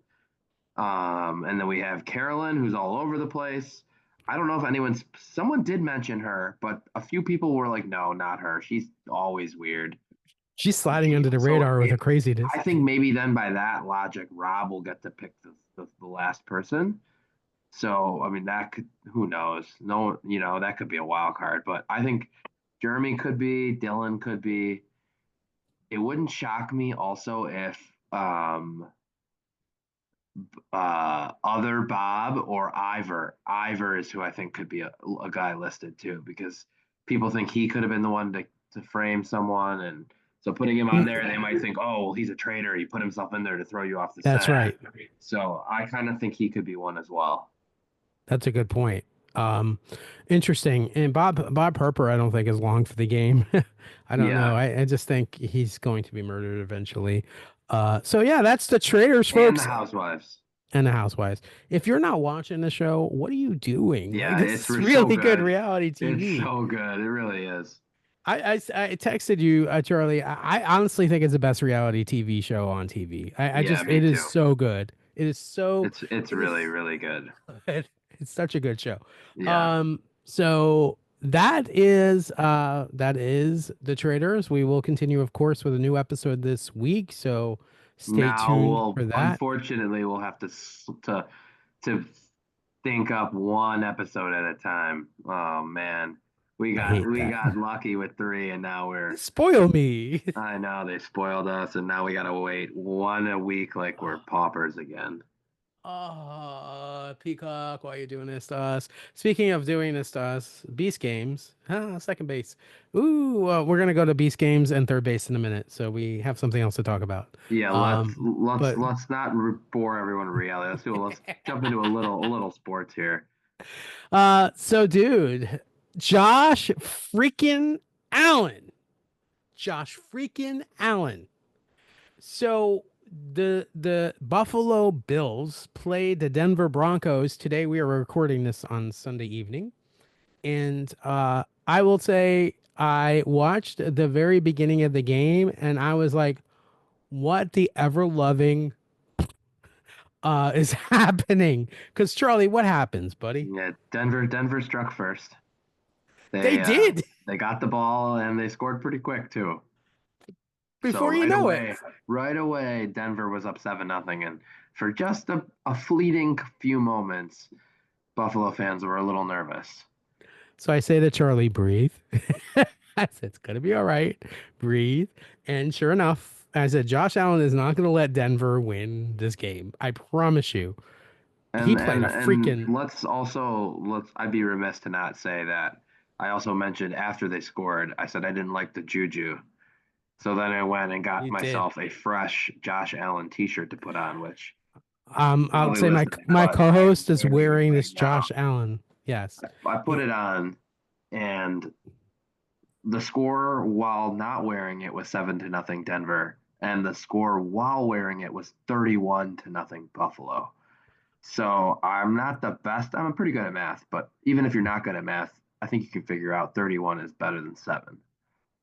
And then we have Carolyn, who's all over the place. I don't know if someone did mention her, but a few people were like, no, not her. She's always weird. She's sliding under the So radar with her craziness. I think maybe then by that logic, Rob will get to pick the last person. So, I mean, who knows? No, that could be a wild card, but I think Jeremy could be, Dylan could be. It wouldn't shock me also if other Bob or Ivor. Ivor is who I think could be a guy listed too, because people think he could have been the one to frame someone. And so putting him on there, they might think, oh, well, he's a traitor. He put himself in there to throw you off the That's set. right. So I kind of think he could be one as well. That's a good point. Um, Interesting. And Bob Harper, I don't think is long for the game. I don't know. Yeah. I just think he's going to be murdered eventually. So yeah, that's the Traitors, And the folks, Housewives. and the Housewives. If you're not watching the show, what are you doing? Like Yeah, this is so really good good. reality It's TV. so good. It really is. I texted you, Charlie. I honestly think it's the best reality TV show on TV. I Yeah, just me it is too. so good. It is so It's it is really, really good. good. It's such a good show. Yeah. So that is the Traders. We will continue, of course, with a new episode this week. So stay Now tuned for that. unfortunately we'll have to think up one episode at a time. Oh man. I hate We that. got lucky with three and now Spoil me. I know they spoiled us and now we gotta wait one a week like we're paupers again. Oh, Peacock, why are you doing this to us? Speaking of doing this to us, Beast Games, second base. Ooh, we're gonna go to Beast Games and third base in a minute, so we have something else to talk about. Yeah, But let's not bore everyone with reality. Let's jump into a little sports here. so dude, Josh freaking Allen. Josh freaking Allen. So the Buffalo Bills played the Denver Broncos today. We are recording this on Sunday evening, and I will say I watched the very beginning of the game, and I was like, "What the ever loving is happening?" Because Charlie, what happens, buddy? Yeah, Denver struck first. They They uh, did they got the ball and they scored pretty quick too. So before you know it. right away, Denver was up 7-0, and for just a fleeting few moments, Buffalo fans were a little nervous. So I say to Charlie, breathe. I said, it's going to be all right. Breathe. And sure enough, I said, Josh Allen is not going to let Denver win this game. I promise you. He And played and a and freaking. let's I'd be remiss to not say that I also mentioned after they scored, I said I didn't like the juju. So then I went and got You did. myself a fresh Josh Allen t-shirt to put on, which I'll probably say my listening, my but I am co-host is wearing it wearing right this now. Josh Allen. Yes. I put it on, and the score while not wearing it was 7-0 Denver, and the score while wearing it was 31-0 Buffalo. So I'm not the best. I'm pretty good at math, but even if you're not good at math, I think you can figure out 31 is better than 7.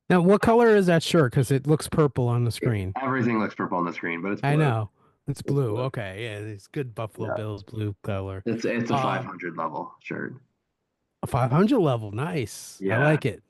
Now, what color is that shirt? Because it looks purple on the screen. Everything looks purple on the screen, but it's I blue. know. It's It's blue. blue. Okay. Yeah, it's good Buffalo Yeah. Bills blue color. It's a Uh 500 level shirt. a 500 level. Nice. I Yeah. like it.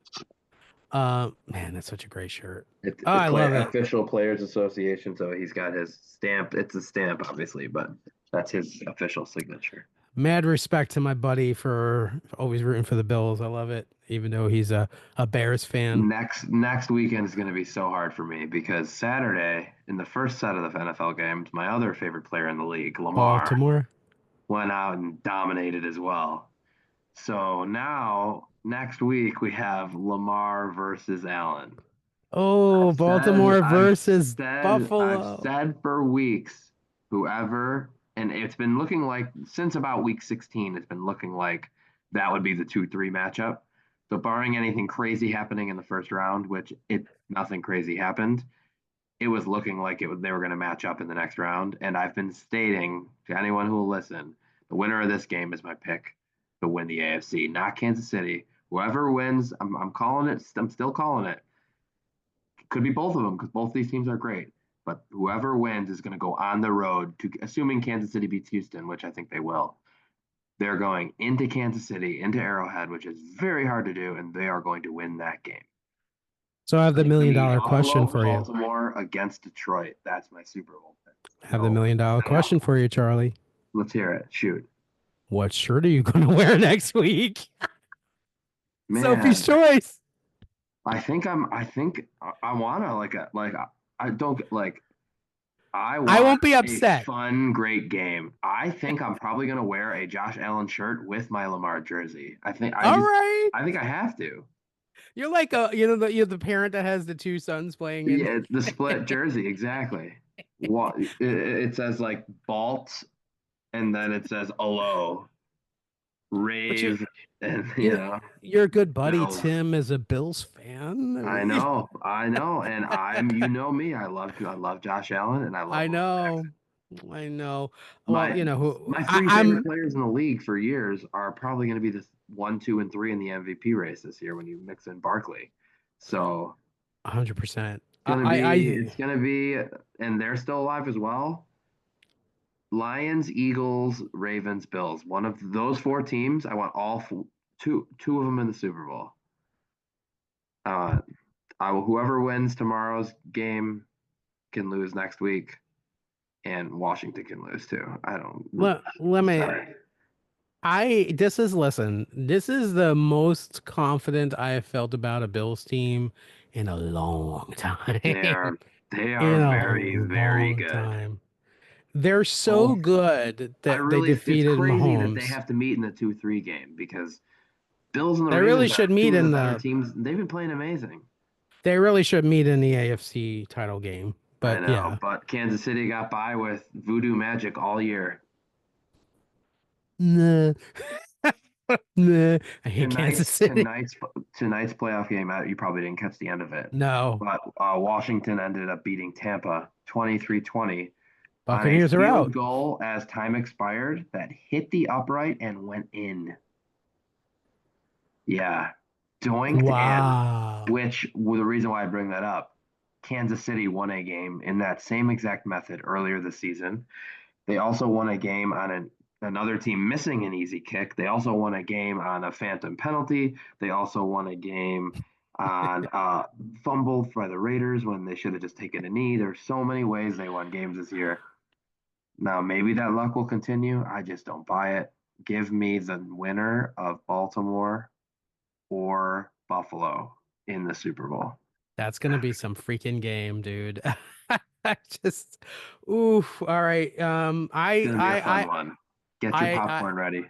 Man, that's such a great shirt. Oh, It's I love it. official Players Association, so he's got his stamp. It's a stamp, obviously, but that's his official signature. Mad respect to my buddy for always rooting for the Bills. I love it, even though he's a Bears fan. Next weekend is going to be so hard for me because Saturday in the first set of the NFL games, my other favorite player in the league, Lamar, Baltimore. went out and dominated as well. So now next week we have Lamar versus Allen. Oh, Baltimore versus I've Buffalo. said for weeks, whoever, and it's been looking like since about week 16, it's been looking like that would be the 2-3 matchup. So barring anything crazy happening in the first round, which it nothing crazy happened, it was looking like they were going to match up in the next round. And I've been stating to anyone who will listen, the winner of this game is my pick to win the AFC, not Kansas City. Whoever wins, I'm calling it. I'm still calling it. Could be both of them because both these teams are great. But whoever wins is going to go on the road to, assuming Kansas City beats Houston, which I think they will. They're going into Kansas City, into Arrowhead, which is very hard to do, and they are going to win that game. So I have the It's going million to be dollar question Buffalo, for you. Baltimore against Detroit. That's my Super Bowl pick. I have the So $1 million question for you, Charlie. let's hear it. Shoot. What shirt are you going to wear next week? Sophie's Man, choice. I think I want to I don't like I I want won't be a upset. fun, great game. I think I'm probably gonna wear a Josh Allen shirt with my Lamar jersey. All right. I think I have to. You're like you're the parent that has the two sons playing in. Yeah, the split jersey, exactly. What it says like Balt, and then it says Alo, But you Rave, and you your good buddy Bills. Tim is a Bills fan. I know, and you know me. I love Josh Allen, and I love I Lamar know. Jackson. I know. Well, My you know who my three favorite I'm players in the league for years are probably going to be the 1, 2, and 3 in the MVP race this year when you mix in Barkley. So 100%. it's I gonna be, and they're still alive as well. Lions, Eagles, Ravens, Bills. One of those four teams, I want two of them in the Super Bowl. Uh, whoever wins tomorrow's game can lose next week, and Washington can lose too. I don't. let me Sorry. this is the most confident I have felt about a Bills team in a long time. They are they In are a very long good. time. They're so Both good that they it's defeated crazy that they Mahomes. have to meet in the 2-3 game because Bills and the They really Ravens should are meet two of the in better the teams. They've been playing amazing. they really should meet in the AFC title game. I But know, yeah. but Kansas City got by with voodoo magic all year. Nah. Nah, I hate Kansas Tonight's City. tonight's tonight's playoff game, you probably didn't catch the end of it, No, but Washington ended up beating Tampa 23-20 on a Buccaneers are field out. goal as time expired that hit the upright and went in. Yeah, doinked in, Wow. which well, the reason why I bring that up, Kansas City won a game in that same exact method earlier this season. They also won a game on another team missing an easy kick. They also won a game on a phantom penalty. They also won a game on fumble by the Raiders when they should have just taken a knee. There's so many ways they won games this year. Now, maybe that luck will continue. I just don't buy it. Give me the winner of Baltimore or Buffalo in the Super Bowl. That's gonna be some freaking game, dude. I just, oof. All right. It's gonna be a fun one. Get your I popcorn ready.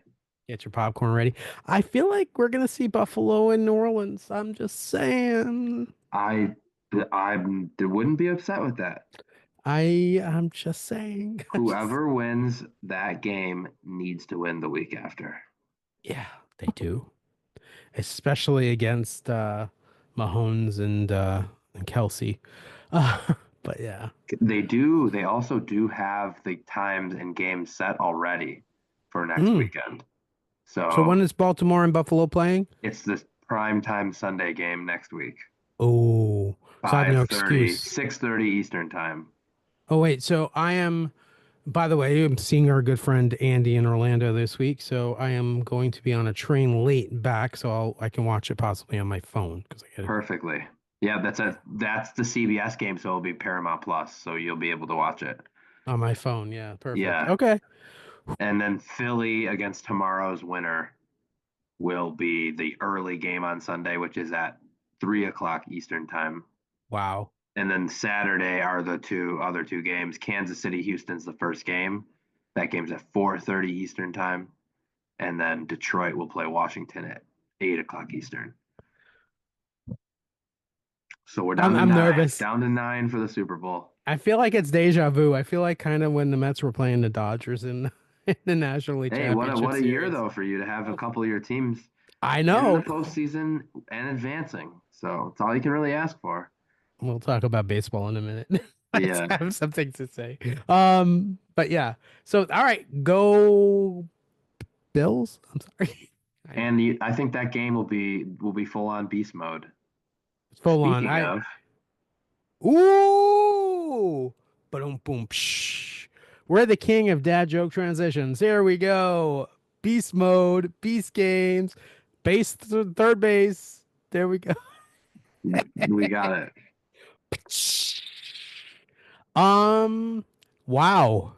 get your popcorn ready. I feel like we're gonna see Buffalo in New Orleans. I'm just saying. I I wouldn't be upset with that. I'm just saying. Whoever wins that game needs to win the week after. Yeah, they do. Especially against Mahomes and Kelsey. But yeah. They do. They also do have the times and games set already for next Mm. weekend. So So when is Baltimore and Buffalo playing? it's this prime time Sunday game next week, Oh, so I have no 5:30, excuse. 6:30 Eastern time. Oh wait, so I am. By the way, I'm seeing our good friend Andy in Orlando this week, so I am going to be on a train late back, so I can watch it possibly on my phone because I get it Perfectly. Yeah, that's the CBS game, so it'll be Paramount Plus, so you'll be able to watch it. on my phone. Yeah, perfect. Yeah. Okay. And then Philly against tomorrow's winner will be the early game on Sunday, which is at 3 o'clock Eastern time. Wow. And then Saturday are the other two games. Kansas City, Houston's the first game. That game's at 4:30 Eastern time. And then Detroit will play Washington at 8 o'clock Eastern. So we're down to I'm nine. nervous. Down to nine for the Super Bowl. I feel like it's deja vu. I feel like kind of when the Mets were playing the Dodgers in, in the National League Hey, Championship what a year Series. though for you to have a couple of your teams I in the know. postseason and advancing. So it's all you can really ask for. We'll talk about baseball in a minute. I Yeah. have something to say. But yeah. So all right, go Bills. I'm sorry. I know. And I think that game will be full on beast mode. It's full on. Speaking I of, ooh, boom, boom. Psh. We're the king of dad joke transitions. Here we go. Beast mode, beast games, third base. There we go. we got it. Um, wow.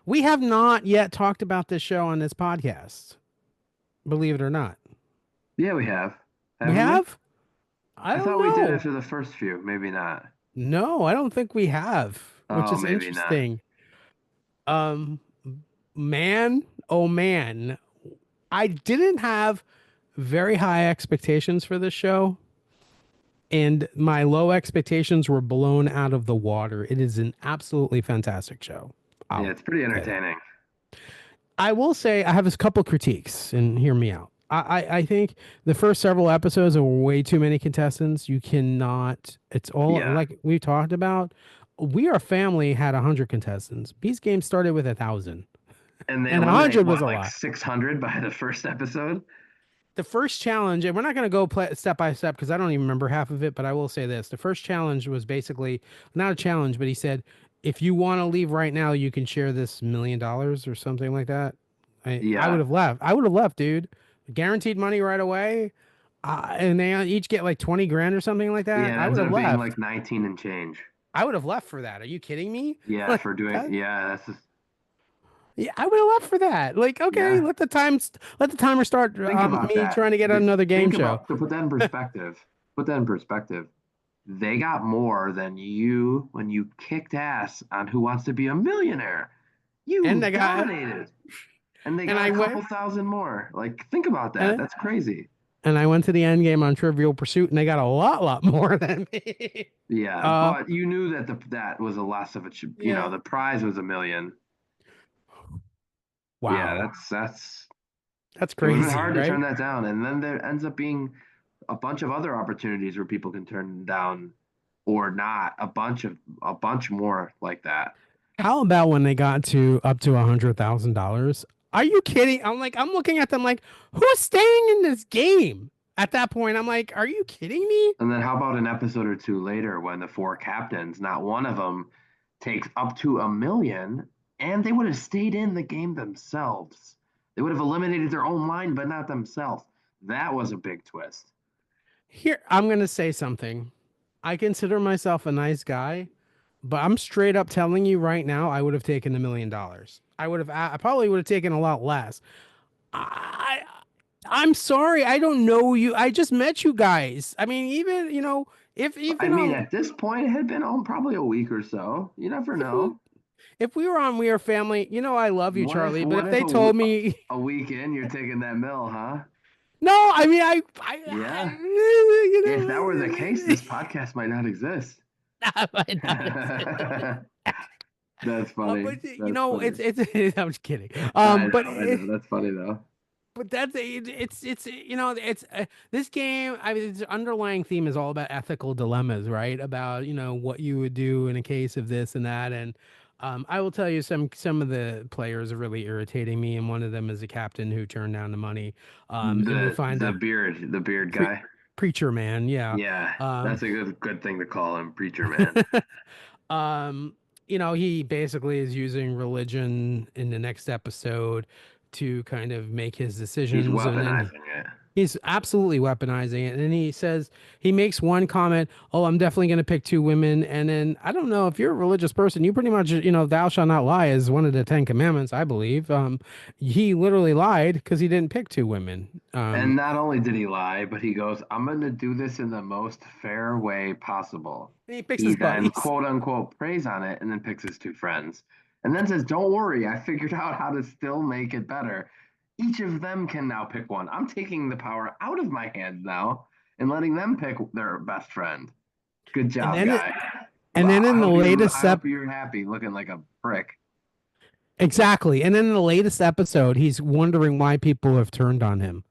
We have not yet talked about this show on this podcast, believe it or not. Yeah, we have. We Haven't we? have? I I don't thought we did know. after the first few. Maybe not. No, I don't think we have, which Oh, is maybe not. interesting. Um, man, oh man, I didn't have very high expectations for this show, and my low expectations were blown out of the water. It is an absolutely fantastic show. Yeah, I'll it's pretty say that. entertaining. I will say I have a couple critiques, and hear me out. I think the first several episodes are way too many contestants. You cannot. It's all Yeah. like we talked about. We Are Family had 100 contestants. Beast Game started with 1,000, And they and a what are they hundred was what a like lot. 600 by the first episode? The first challenge, and we're not going to go step by step because I don't even remember half of it, but I will say this. The first challenge was basically not a challenge, but he said, if you want to leave right now, you can share this $1 million or something like that. I would Yeah. have left. I would have left, dude. Guaranteed money right away. And they each get like 20 grand or something like that. Yeah, it I would ends have up being left. like 19 and change. I would have left for that. Are you kidding me? Yeah, Like for doing that? yeah, that's just Yeah, I would have left for that. Like, okay, yeah. let the timer start. Think about Me that. trying to get another game Think show. about to put that in perspective. Put that in perspective. They got more than you when you kicked ass on Who Wants to Be a Millionaire. And You I got dominated. And they and got a I couple went thousand more. Like, think about that. and, That's crazy. and I went to the end game on Trivial Pursuit, and they got a lot more than me. Yeah, uh, but you knew that that was a less of a, yeah. the prize was 1 million. Yeah, Wow. that's That's It would have been crazy, hard to turn right? that down. And then there ends up being a bunch of other opportunities where people can turn them down or not. A bunch more like that. How about when they got to up to $100,000? Are you kidding? I'm looking at them like, who's staying in this game? At that point, I'm like, are you kidding me? And then how about an episode or two later when the four captains, not one of them takes up to 1 million, and they would have stayed in the game themselves. They would have eliminated their own line, but not themselves. That was a big twist. Here, I'm gonna say something. I consider myself a nice guy, but I'm straight up telling you right now, I would have taken $1 million. I probably would have taken a lot less. I, I'm sorry, I don't know you. I just met you guys. I mean, even if I even mean, on at this point, it had been on probably a week or so. You never know. if we were on We Are Family, I love you, What if Charlie. But what if if they a, told me a week in you're taking that mill, huh? no, I mean, Yeah. you If that were the case, know, this podcast might not exist. that might not exist. That's funny. But That's funny. I'm just kidding. I know. That's funny though. But it's this game. I mean, its underlying theme is all about ethical dilemmas, right? About what you would do in a case of this and that, and I will tell you some of the players are really irritating me, and one of them is a captain who turned down the money. And we find a The beard pre- guy. preacher man, yeah. Yeah, Um, that's a good thing to call him, preacher man. um, he basically is using religion in the next episode to kind of make his He's decisions, and then weaponizing it. he's absolutely weaponizing it. And then he makes one comment, "Oh, I'm definitely going to pick two women." And then I don't know if you're a religious person, you pretty much, "Thou shalt not lie" is one of the Ten Commandments, I believe. He literally lied because he didn't pick two women. And not only did he lie, but he goes, "I'm going to do this in the most fair way possible." And he picks He his then buddies. quote unquote prays on it and then picks his two friends. And then says, "Don't worry, I figured out how to still make it better. Each of them can now pick one. I'm taking the power out of my hands now and letting them pick their best friend. Good And job, then guy. and then in the I latest hope you're happy looking like a prick." exactly. And then in the latest episode, he's wondering why people have turned on him.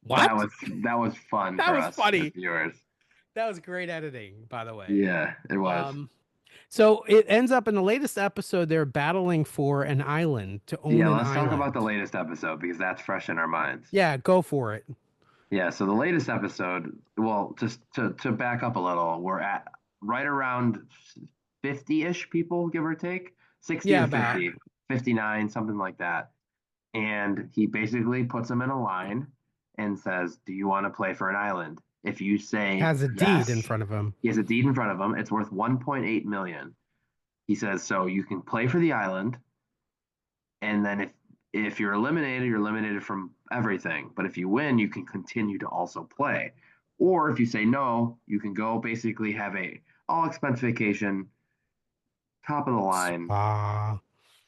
That What? was that was fun That for was us as funny. viewers. That was great editing, by the way. Yeah, it was. Um, so it ends up in the latest episode, they're battling for an island to own Yeah, an let's talk about the island. latest episode because that's fresh in our minds. Yeah, go for it. Yeah, so the latest episode, well, just to back up a little, we're at right around 50-ish people, give or take, 60 Yeah, or about 50, 59, something like that. And he basically puts them in a line and says, "Do you want to play for an island?" If you say has a deed in yes, front of him. he has a deed in front of him. It's worth 1.8 million. He says, "So you can play for the island, and then if you're eliminated, you're eliminated from everything. But if you win, you can continue to also play. Or if you say no, you can go basically have a all expense vacation, top of the line Ah,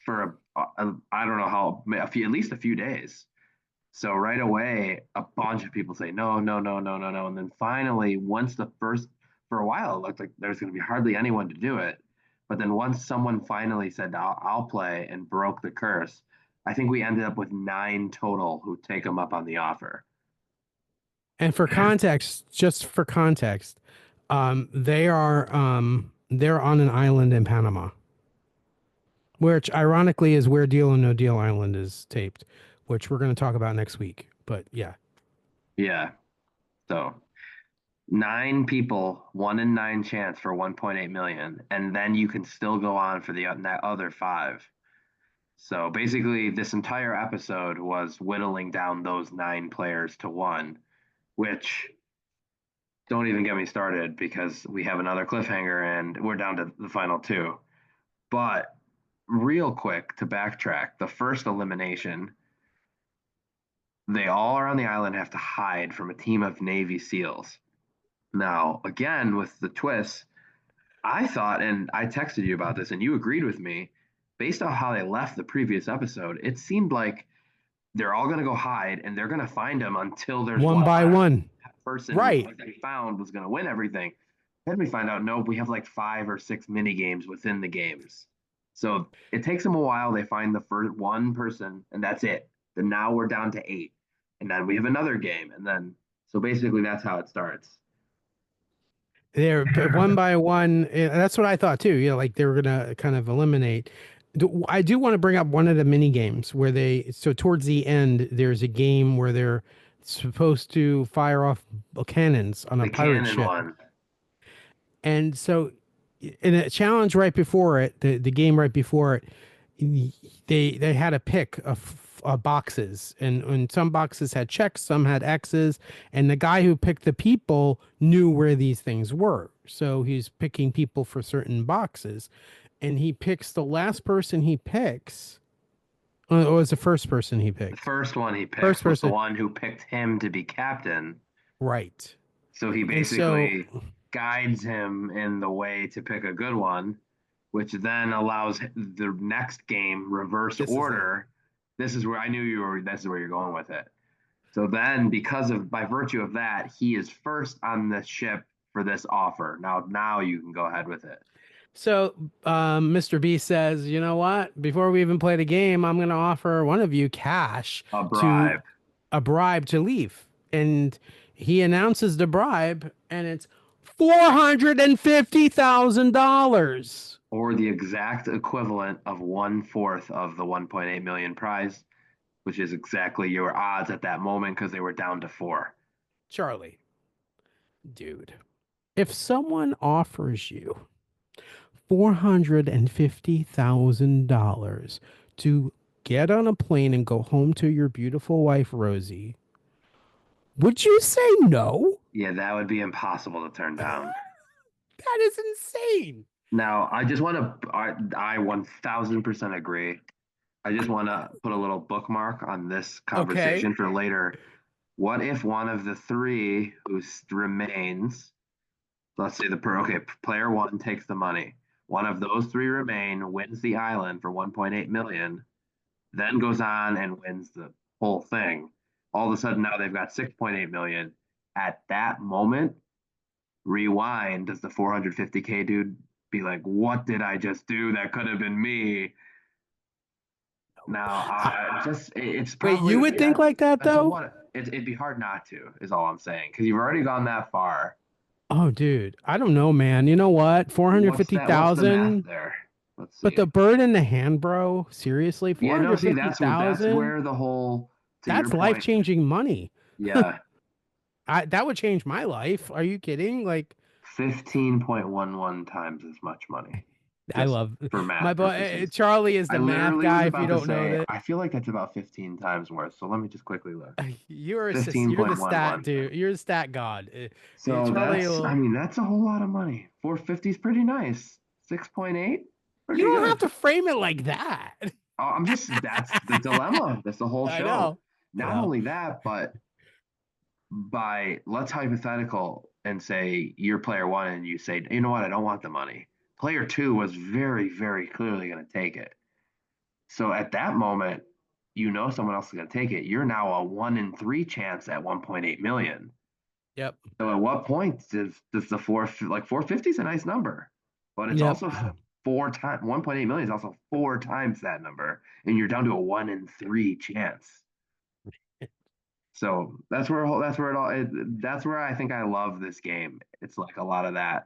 for I don't know how at least a few days." So right away, a bunch of people say no, no, no, no, no, no, and then finally, once the first for a while, it looked like there's going to be hardly anyone to do it. But then once someone finally said, I'll play and broke the curse, I think we ended up with 9 total who take them up on the offer. and for context, just for context, they're on an island in Panama, which ironically is where Deal or No Deal Island is taped, which we're going to talk about next week. But yeah, Yeah. So 9 people, 1 in 9 chance for 1.8 million, and then you can still go on for that other 5. So basically, this entire episode was whittling down those 9 players to one, which don't even get me started because we have another cliffhanger and we're down to the final 2. But real quick to backtrack, the first elimination, they all are on the island, have to hide from a team of Navy SEALs. Now, again, with the twist, I thought, and I texted you about this, and you agreed with me, based on how they left the previous episode, it seemed like they're all going to go hide and they're going to find them until there's one one by left. one. That person who Right. they found was going to win everything. Then we find out, no, we have like 5 or 6 mini games within the games. So it takes them a while. They find the first one person, and that's it. Then now we're down to 8. And then we have another game. And then, so basically that's how it starts. They're one by one. That's what I thought too. Like they were gonna kind of eliminate. I do want to bring up one of the mini games where so towards the end, there's a game where they're supposed to fire off cannons on a The pirate canon ship. one. And so in a challenge right before it, the game right before it, they had a pick of boxes, and some boxes had checks, some had X's, and the guy who picked the people knew where these things were. So he's picking people for certain boxes, and he picks the last person he picks. Or it was the first person he The picked. first one he First picked was the person, one who picked him to be captain. right. So he And so basically guides him in the way to pick a good one, which then allows the next game reverse this is it. order. This is where I knew you were. This is where you're going with it. So then, by virtue of that, he is first on the ship for this offer. Now you can go ahead with it. So, Mr. B says, you know what? Before we even play the game, I'm going to offer one of you cash A to bribe a bribe to leave. And he announces the bribe, and it's $450,000. or the exact equivalent of 1/4 of the 1.8 million prize, which is exactly your odds at that moment because they were down to 4. Charlie, dude, if someone offers you $450,000 to get on a plane and go home to your beautiful wife, Rosie, would you say no? Yeah, that would be impossible to turn down. That is insane. Now, I just want to, I 1000% agree. I just want to put a little bookmark on this Okay. conversation for later. What if one of the three who remains, let's say okay, player one takes the money. One of those three remain, wins the island for 1.8 million, then goes on and wins the whole thing. All of a sudden now they've got 6.8 million. At that moment, rewind, does the 450K dude be like, what did I just do? That could have been me. Now, I, it's wait, probably you would think like that that's though? what it'd be hard not to, is all I'm saying, because you've already gone that far. Oh, dude, I don't know, man. You know what? What's the math 450,000, there? Let's but see. the bird in the hand, bro. Seriously, Yeah, no, see, that's 450,000? where the whole, to your That's point, life-changing money. yeah, That would change my life. Are you kidding? Like 15.11 times as much money, I just love for my math boy purposes. Charlie is I the math literally was guy if you about to don't know say, that. I feel like that's about 15 times more. So let me just quickly look. You're the stat 15.11. dude. You're the stat god. So Charlie I will mean, that's a whole lot of money. 450 is pretty nice. 6.8, You pretty don't have good. to frame it like that. That's the dilemma. That's the whole I show. know. I Not know. only that, but let's hypothetical and say you're player one and you say, you know what, I don't want the money. Player two was very, very clearly going to take it. So at that moment, someone else is going to take it. You're now a 1 in 3 chance at 1.8 million. Yep. So at what point does the 450 is a nice number, but it's Yep. also 4 times 1.8 million is also 4 times that number, and you're down to a 1 in 3 chance. So that's where I think I love this game. It's like a lot of that.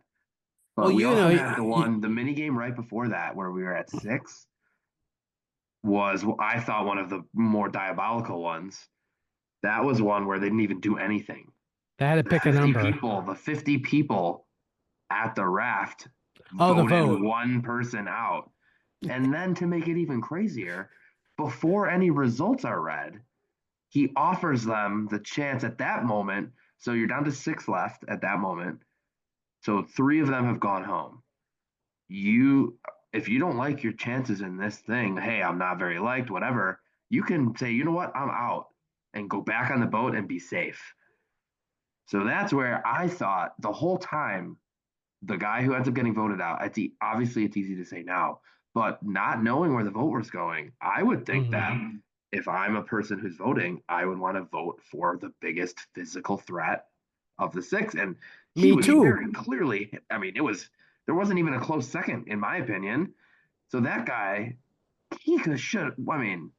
Well, But we also had you, the mini game right before that where we were at 6 was, I thought, one of the more diabolical ones. That was one where they didn't even do anything. I had to The pick a 50 number. people, the 50 people at the raft Oh, the voted vote. one person out. And then to make it even crazier, before any results are read, he offers them the chance at that moment. So you're down to 6 left at that moment. So 3 of them have gone home. If you don't like your chances in this thing, hey, I'm not very liked, whatever, you can say, you know what, I'm out, and go back on the boat and be safe. So that's where I thought the whole time, the guy who ends up getting voted out, obviously it's easy to say now, but not knowing where the vote was going, I would think Mhm. that if I'm a person who's voting, I would want to vote for the biggest physical threat of the 6. And he Me was too. very clearly, I mean, there wasn't even a close second, in my opinion. So that guy, he should, I mean,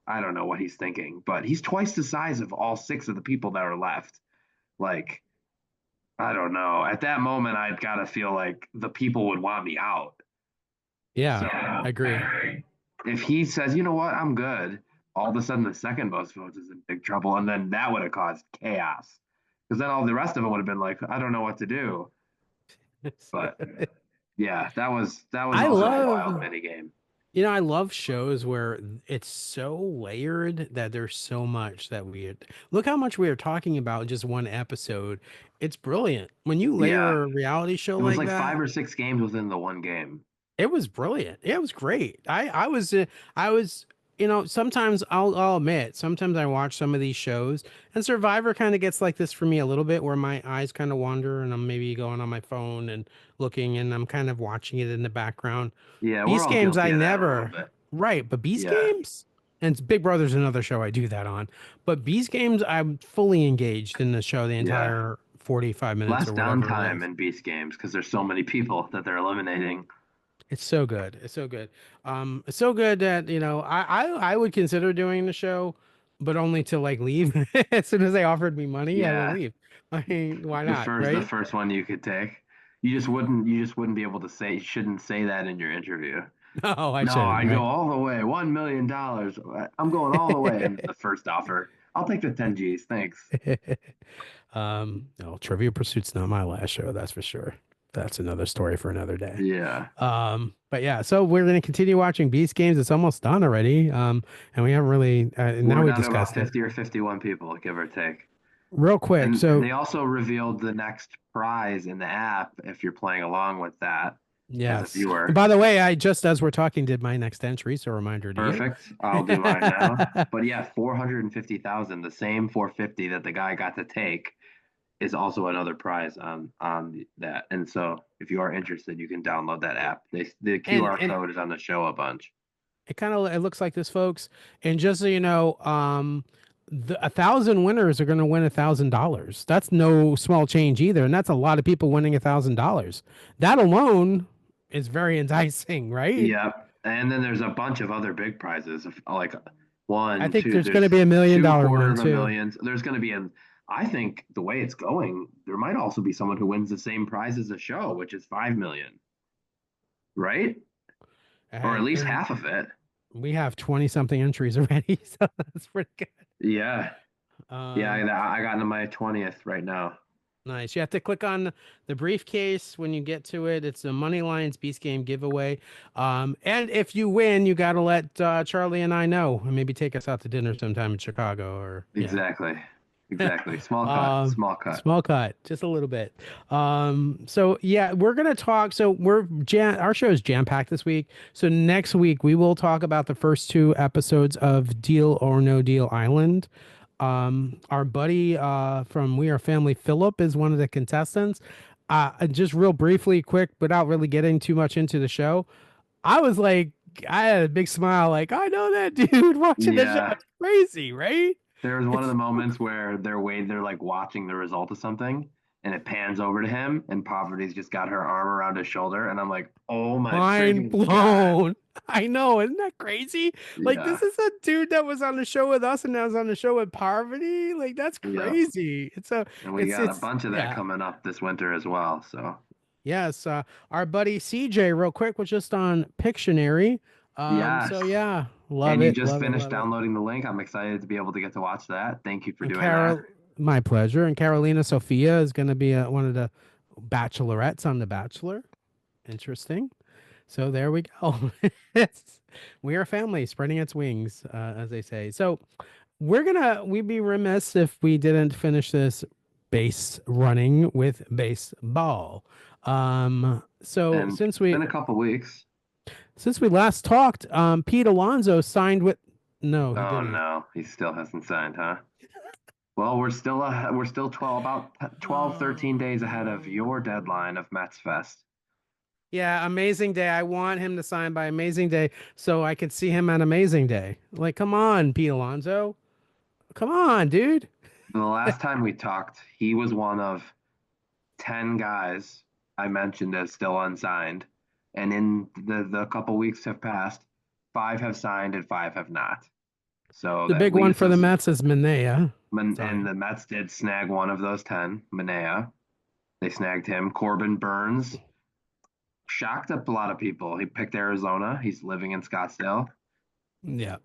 I don't know what he's thinking, but he's twice the size of all six of the people that are left. Like, I don't know. At that moment, I'd gotta feel like the people would want me out. So Yeah, I agree. if he says, you know what, I'm good, all of a sudden the second most votes is in big trouble, and then that would have caused chaos. Because then all the rest of them would have been like, I don't know what to do. But yeah, that was I also a wild love, mini game. I love shows where it's so layered that there's so much that look how much we are talking about in just one episode. It's brilliant. When you Yeah, layer a reality show it was like like that, five or six games within the one game. it was brilliant. It was great. I was sometimes I'll admit sometimes I watch some of these shows and Survivor kind of gets like this for me a little bit where my eyes kind of wander and I'm maybe going on my phone and looking and I'm kind of watching it in the background. Yeah, we're Beast all Games I guilty of that a little never bit. right, but Beast Yeah, Games and Big Brother's another show I do that on. But Beast Games I'm fully engaged in the show the yeah. entire 45 minutes Less or whatever it downtime is. in Beast games because there's so many people that they're eliminating. It's so good. It's so good. It's so good that, I would consider doing the show, but only to like leave. As soon as they offered me money, I would Yeah, leave. I mean, why the not, first the right? first one you could take. You just wouldn't be able to say, you shouldn't say that in your interview. No, I No, shouldn't, I'd go right? all the way. $1 million. I'm going all the way. And the first offer, I'll take the 10 G's. Thanks. No, Trivia Pursuit's not my last show, that's for sure. That's another story for another day. Yeah. But yeah, so we're going to continue watching Beast Games. It's almost done already. And we haven't really, We're now we down to about discussed it 50 or 51 people, give or take. real quick. And So they also revealed the next prize in the app if you're playing along with that as a yes. And viewer. by the way, I just as we're talking did my next entry, so reminder to you. Perfect. I'll do mine now. But yeah, 450,000, the same 450 that the guy got to take is also another prize on that. And so if you are interested, you can download that app. The and QR and code is on the show a bunch. it looks like this, folks. And just so you know, a thousand winners are going to win $1,000. That's no small change either, and that's a lot of people winning $1,000. That alone is very enticing, right? Yeah. And then there's a bunch of other big prizes of like I one, think two, there's going to there's be $1 million two quarter one of a too. millions. There's going to be I think the way it's going, there might also be someone who wins the same prize as the show, which is 5 million, right? Or at least And half of it. we have 20 something entries already, so that's pretty good. Yeah. Yeah, Um, I got into my 20th right now. Nice. You have to click on the briefcase when you get to it. It's a Money Lions Beast Game giveaway. And if you win, you got to let Charlie and I know, and maybe take us out to dinner sometime in Chicago or yeah. Exactly. Exactly. Small cut. Um, Small cut. Small cut, just a little bit. So yeah, we're gonna talk. So our show is jam packed this week. So next week we will talk about the first two episodes of Deal or No Deal Island. Our buddy from We Are Family, Philip, is one of the contestants. Just real briefly, quick, without really getting too much into the show, I was like, I had a big smile, like I know that dude watching the show. Yeah. It's crazy, right? There was one of the It's moments where they're like watching the result of something and it pans over to him and Poverty's just got her arm around his shoulder and I'm like, oh my mind freaking God. blown. I know, isn't that crazy? Like Yeah. this is a dude that was on the show with us and now is on the show with Parvati. Like that's Yeah. crazy. And we got a It's bunch of that yeah. coming up this winter as well. So Yes, our buddy CJ, real quick, was just on Pictionary. yes. So yeah, And you just love it, finished love it. downloading the link. I'm excited to be able to get to watch that. Thank you for And doing that. My pleasure. And Carolina Sophia is going to be one of the bachelorettes on The Bachelor. Interesting. So there we go. We are family spreading its wings, as they say. So we'd be remiss if we didn't finish this base running with baseball. So And it's been a couple weeks. since we last talked, Pete Alonso signed with, no, he Oh didn't. no, he still hasn't signed, huh? Well, we're still 12, 13 days ahead of your deadline of Mets Fest. Yeah, Amazing Day. I want him to sign by Amazing Day so I could see him at Amazing Day. Like, come on, Pete Alonso. Come on, dude. The last time we talked, he was one of 10 guys I mentioned as still unsigned. And in the couple weeks have passed, five have signed and five have not. So The that big one leaves for the us, Mets is Manea. and Sorry. the Mets did snag one of those 10, Manea. They snagged him. Corbin Burns shocked up a lot of people. He picked Arizona. He's living in Scottsdale. Yeah.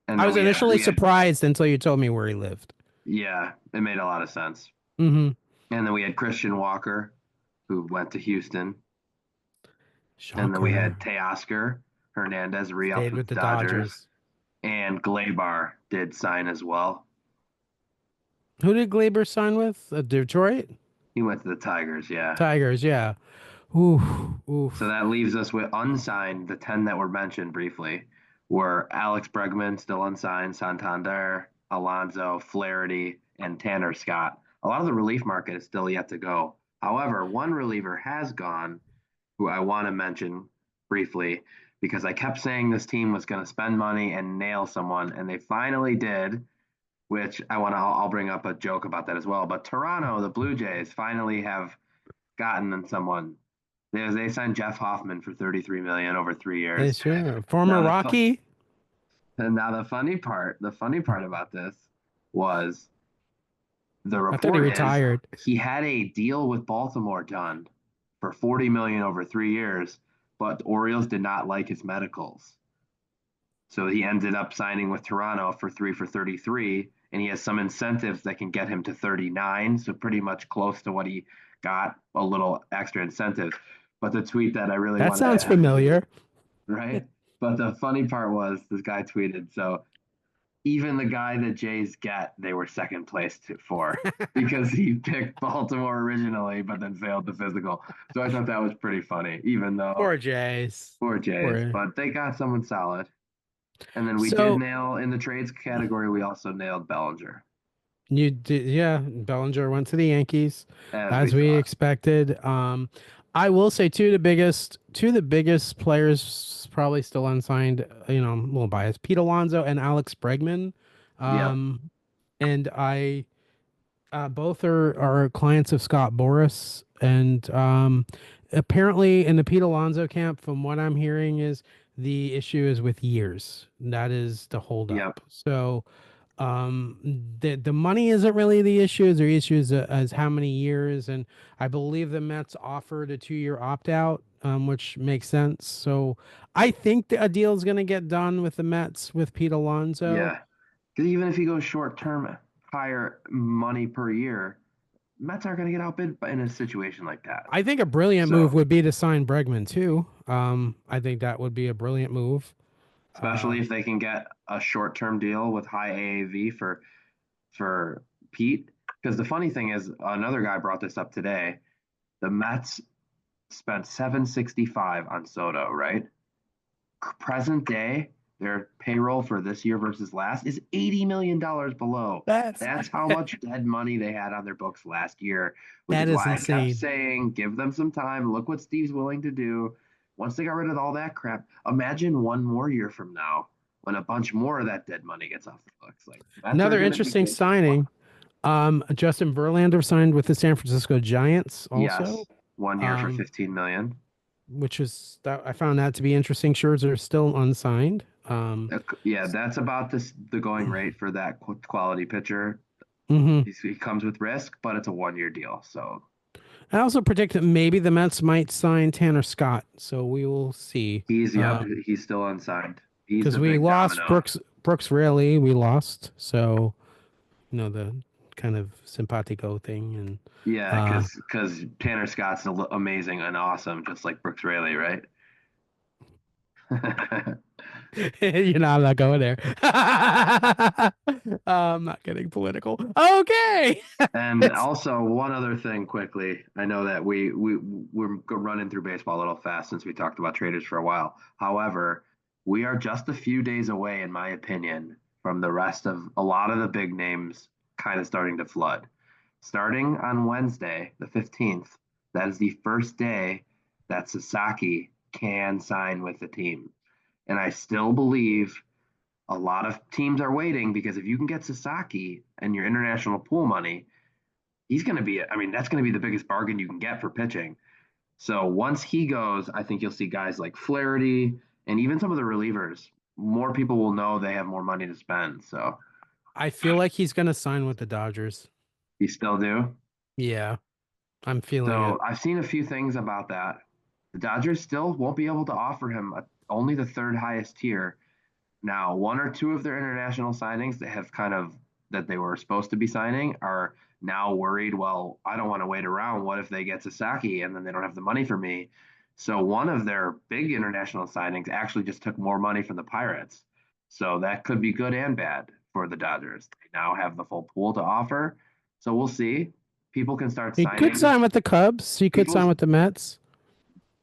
And I then was initially surprised until you told me where he lived. yeah, it made a lot of sense. Mm-hmm. And then we had Christian Walker, who went to Houston. And then we Shocker. had Teoscar Hernandez re-upped Stayed with with the the Dodgers. Dodgers. And Glaber did sign as well. Who did Glaber sign with? Detroit? He went to the Tigers, yeah. Tigers, yeah. Oof, So oof. that leaves us with unsigned. The 10 that were mentioned briefly were Alex Bregman, still unsigned, Santander, Alonso, Flaherty, and Tanner Scott. A lot of the relief market is still yet to go. However, one reliever has gone, who I want to mention briefly, because I kept saying this team was going to spend money and nail someone, and they finally did. Which I'll bring up a joke about that as well. But Toronto, the Blue Jays, finally have gotten someone. They signed Jeff Hoffman for 33 million over 3 years. Sure. Former Now Rocky. the funny part about this was the I thought he report is retired. he had a deal with Baltimore done for 40 million over 3 years, but the Orioles did not like his medicals. So he ended up signing with Toronto for 33, and he has some incentives that can get him to 39. So pretty much close to what he got, a little extra incentives. But the tweet that I really That wanted sounds to add, familiar. right? But the funny part was this guy tweeted, so even the guy that Jays get, they were second place for because he picked Baltimore originally, but then failed the physical. So I thought that was pretty funny, even though Poor Jays. poor Jays, Poor. but they got someone solid. And then we did So nail in the trades category. We also nailed Bellinger, you did, yeah. Bellinger went to the Yankees, as we as we thought. expected. I will say two of the biggest players probably still unsigned. I'm a little biased. Pete Alonso and Alex Bregman. Yep, Um, and I both are clients of Scott Boras, and apparently in the Pete Alonso camp, from what I'm hearing, is the issue is with years. That is the yep, holdup. So the money isn't really the issue. The issue is as how many years, and I believe the Mets offered a 2-year opt out, which makes sense. So I think a deal is going to get done with the Mets with Pete Alonso. yeah. Because even if you go short term, higher money per year, Mets aren't going to get outbid in a situation like that. I think a brilliant move So, would be to sign Bregman too. I think that would be a brilliant move. especially if they can get a short term deal with high AAV for Pete. Because the funny thing is, another guy brought this up today. The Mets spent 765 on Soto, right? Present day, their payroll for this year versus last is $80 million below. That's That's how much dead money they had on their books last year, which that is is why I kept insane. saying, give them some time. Look what Steve's willing to do. Once they got rid of all that crap, imagine one more year from now when a bunch more of that dead money gets off the books. Like, Mets are Another going to be interesting good for a while. signing. Justin Verlander signed with the San Francisco Giants also. Yes, 1 year for Um, 15 million. which is that I found that to be interesting. Scherzer still unsigned. Yeah, that's about the going rate for that quality pitcher. Mhm. He comes with risk, but it's a 1 year deal. So I also predict that maybe the Mets might sign Tanner Scott. So we will see. he's still unsigned. He's Because the we big lost domino. Brooks Raley, we lost. So the kind of simpatico thing, and Yeah, uh, because Tanner Scott's amazing and awesome, just like Brooks Raley, right? I'm not going there. I'm not getting political. Okay. And also one other thing quickly. I know that we're running through baseball a little fast since we talked about traders for a while. However, we are just a few days away, in my opinion, from the rest of a lot of the big names kind of starting to flood. Starting on Wednesday, the 15th, that is the first day that Sasaki can sign with the team. And I still believe a lot of teams are waiting because if you can get Sasaki and your international pool money, he's going to be, I mean, that's going to be the biggest bargain you can get for pitching. So once he goes, I think you'll see guys like Flaherty and even some of the relievers. more people will know they have more money to spend. So I feel like he's gonna sign with the Dodgers. you still do. Yeah, I'm feeling So it. I've seen a few things about that. The Dodgers still won't be able to offer him only the third highest tier. Now, one or two of their international signings that have kind of that they were supposed to be signing are now worried. Well, I don't want to wait around. What if they get Sasaki and then they don't have the money for me? So one of their big international signings actually just took more money from the Pirates. So that could be good and bad for the Dodgers. They now have the full pool to offer. So we'll see. People can start He could signing. sign with the Cubs. He could sign People's, with the Mets.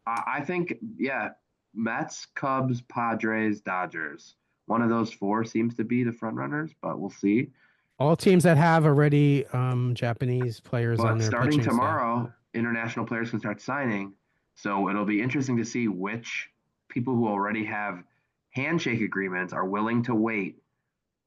I think, yeah, Mets, Cubs, Padres, Dodgers. One of those four seems to be the front runners, but we'll see. All teams that have already Japanese players on But their starting pitching staff. tomorrow, international players can start signing. So it'll be interesting to see which people who already have handshake agreements are willing to wait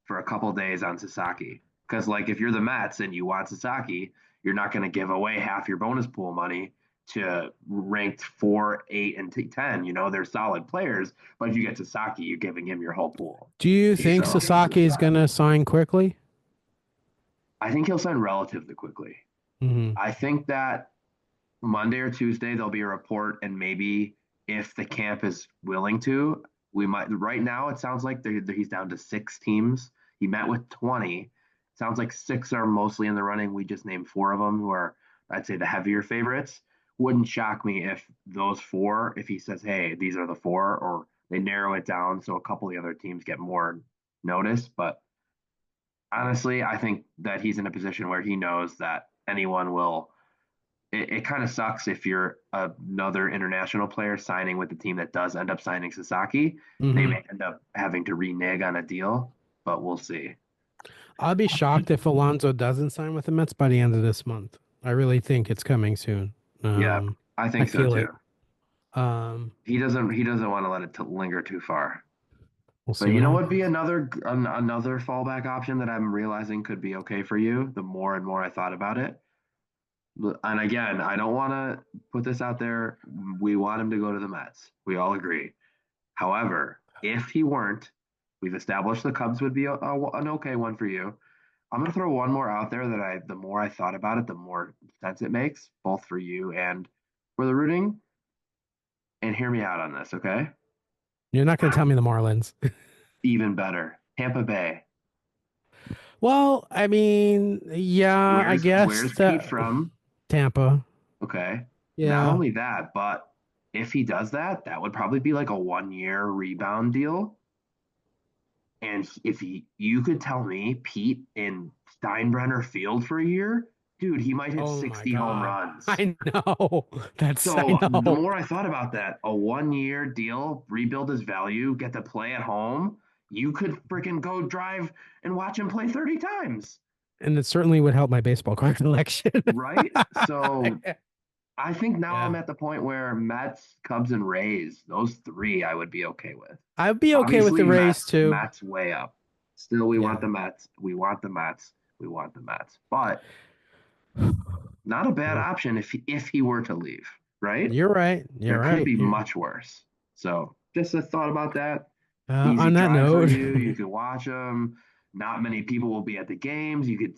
for a couple days on Sasaki. Because, like, if you're the Mets and you want Sasaki, you're not going to give away half your bonus pool money to ranked 4, 8, and 10. You know, they're solid players. But if you get Sasaki, you're giving him your whole pool. Do you think So Sasaki is gonna sign quickly? I think he'll sign relatively quickly. Hmm. I think that Monday or Tuesday there'll be a report, and maybe if the camp is willing to, we might. Right now, it sounds like he's down to 6 teams. He met with 20. Sounds like 6 are mostly in the running. We just named 4 of them who are, I'd say, the heavier favorites. Wouldn't shock me if those 4, if he says, "Hey, these are the 4," or they narrow it down so a couple of the other teams get more notice. But honestly, I think that he's in a position where he knows that anyone will. It kind of sucks if you're another international player signing with the team that does end up signing Sasaki. They Hmm. may end up having to renege on a deal, but we'll see. I'll be shocked if Alonso doesn't sign with the Mets by the end of this month. I really think it's coming soon. Yeah, Um, I I think so feel it. too. Um, He doesn't want to let it linger too far. we'll But see you what know what? Be happens. another fallback option that I'm realizing could be okay for you. The more and more I thought about it, and again, I don't want to put this out there. We want him to go to the Mets. We all agree. However, if he weren't, we've established the Cubs would be an okay one for you. I'm going to throw one more out there that the more I thought about it, the more sense it makes, both for you and for the rooting. And hear me out on this, okay? You're not going to tell me the Marlins. Even better, Tampa Bay. Well, I mean, yeah, I guess Where's Pete that from? Tampa. Okay. Not Yeah. only that, but if he does that, that would probably be like a 1 year rebound deal. And if you could tell me Pete in Steinbrenner Field for a year, dude, he might hit Oh my 60 home God. runs. I know. I So the know. more I thought about that, a 1 year deal, rebuild his value, get to play at home, you could freaking go drive and watch him play 30 times, And it certainly would help my baseball card collection. right? So I think now I'm Yeah. at the point where Mets, Cubs, and Rays, those 3 I would be okay with. I'd be okay with the Obviously, Rays Mets, too. Mets way up. Still, we want Yeah. the Mets. We want the Mets. We want the Mets. But not a bad Yeah. option if he were to leave, right? You're right. There You're could right. be You're, much worse. So just a thought about that. Easy on that drive for note, you. You could watch them. Not many people will be at the games. You could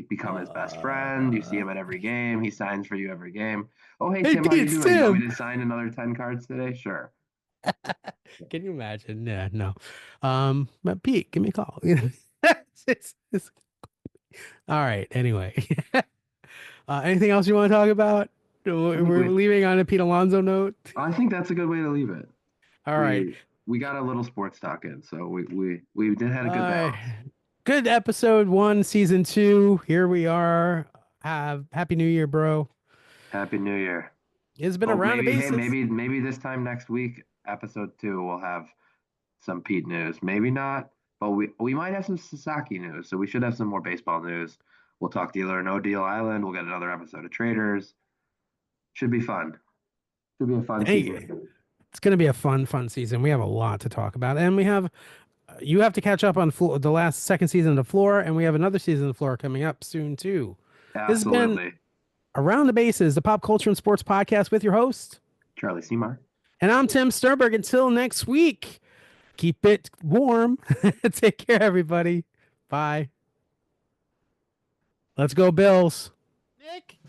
become his best friend. You see uh, him at every game. He signs for you every game. Oh, hey hey, Tim, how Pete, you it's doing? You want Tim. me to sign another 10 cards today? Sure. Can you imagine? Yeah, no. But Pete, give me a call. All right. Anyway, anything else you want to talk about? I think We're we. leaving on a Pete Alonso note. I think that's a good way to leave it. All right. We got a little sports talk in, so we did had a good Uh, balance. good episode 1, season 2. Here we are. Have Happy New Year, bro. Happy New Year. It's been Hope around the maybe hey bases. maybe this time next week, episode 2, we'll have some Pete news. Maybe not, but we might have some Sasaki news. So we should have some more baseball news. We'll talk Deal or No Deal Island. We'll get another episode of Traitors. Should be fun. Should be a fun Hey, season. it's going to be a fun season. We have a lot to talk about, and we have you have to catch up on the last second season of Floor, and we have another season of Floor coming up soon too. This has been Absolutely. Around the Bases, the pop culture and sports podcast with your host, Charlie Seymour. and I'm Tim Sternberg. Until next week, keep it warm. Take care, everybody. Bye. Let's go, Bills. Nick.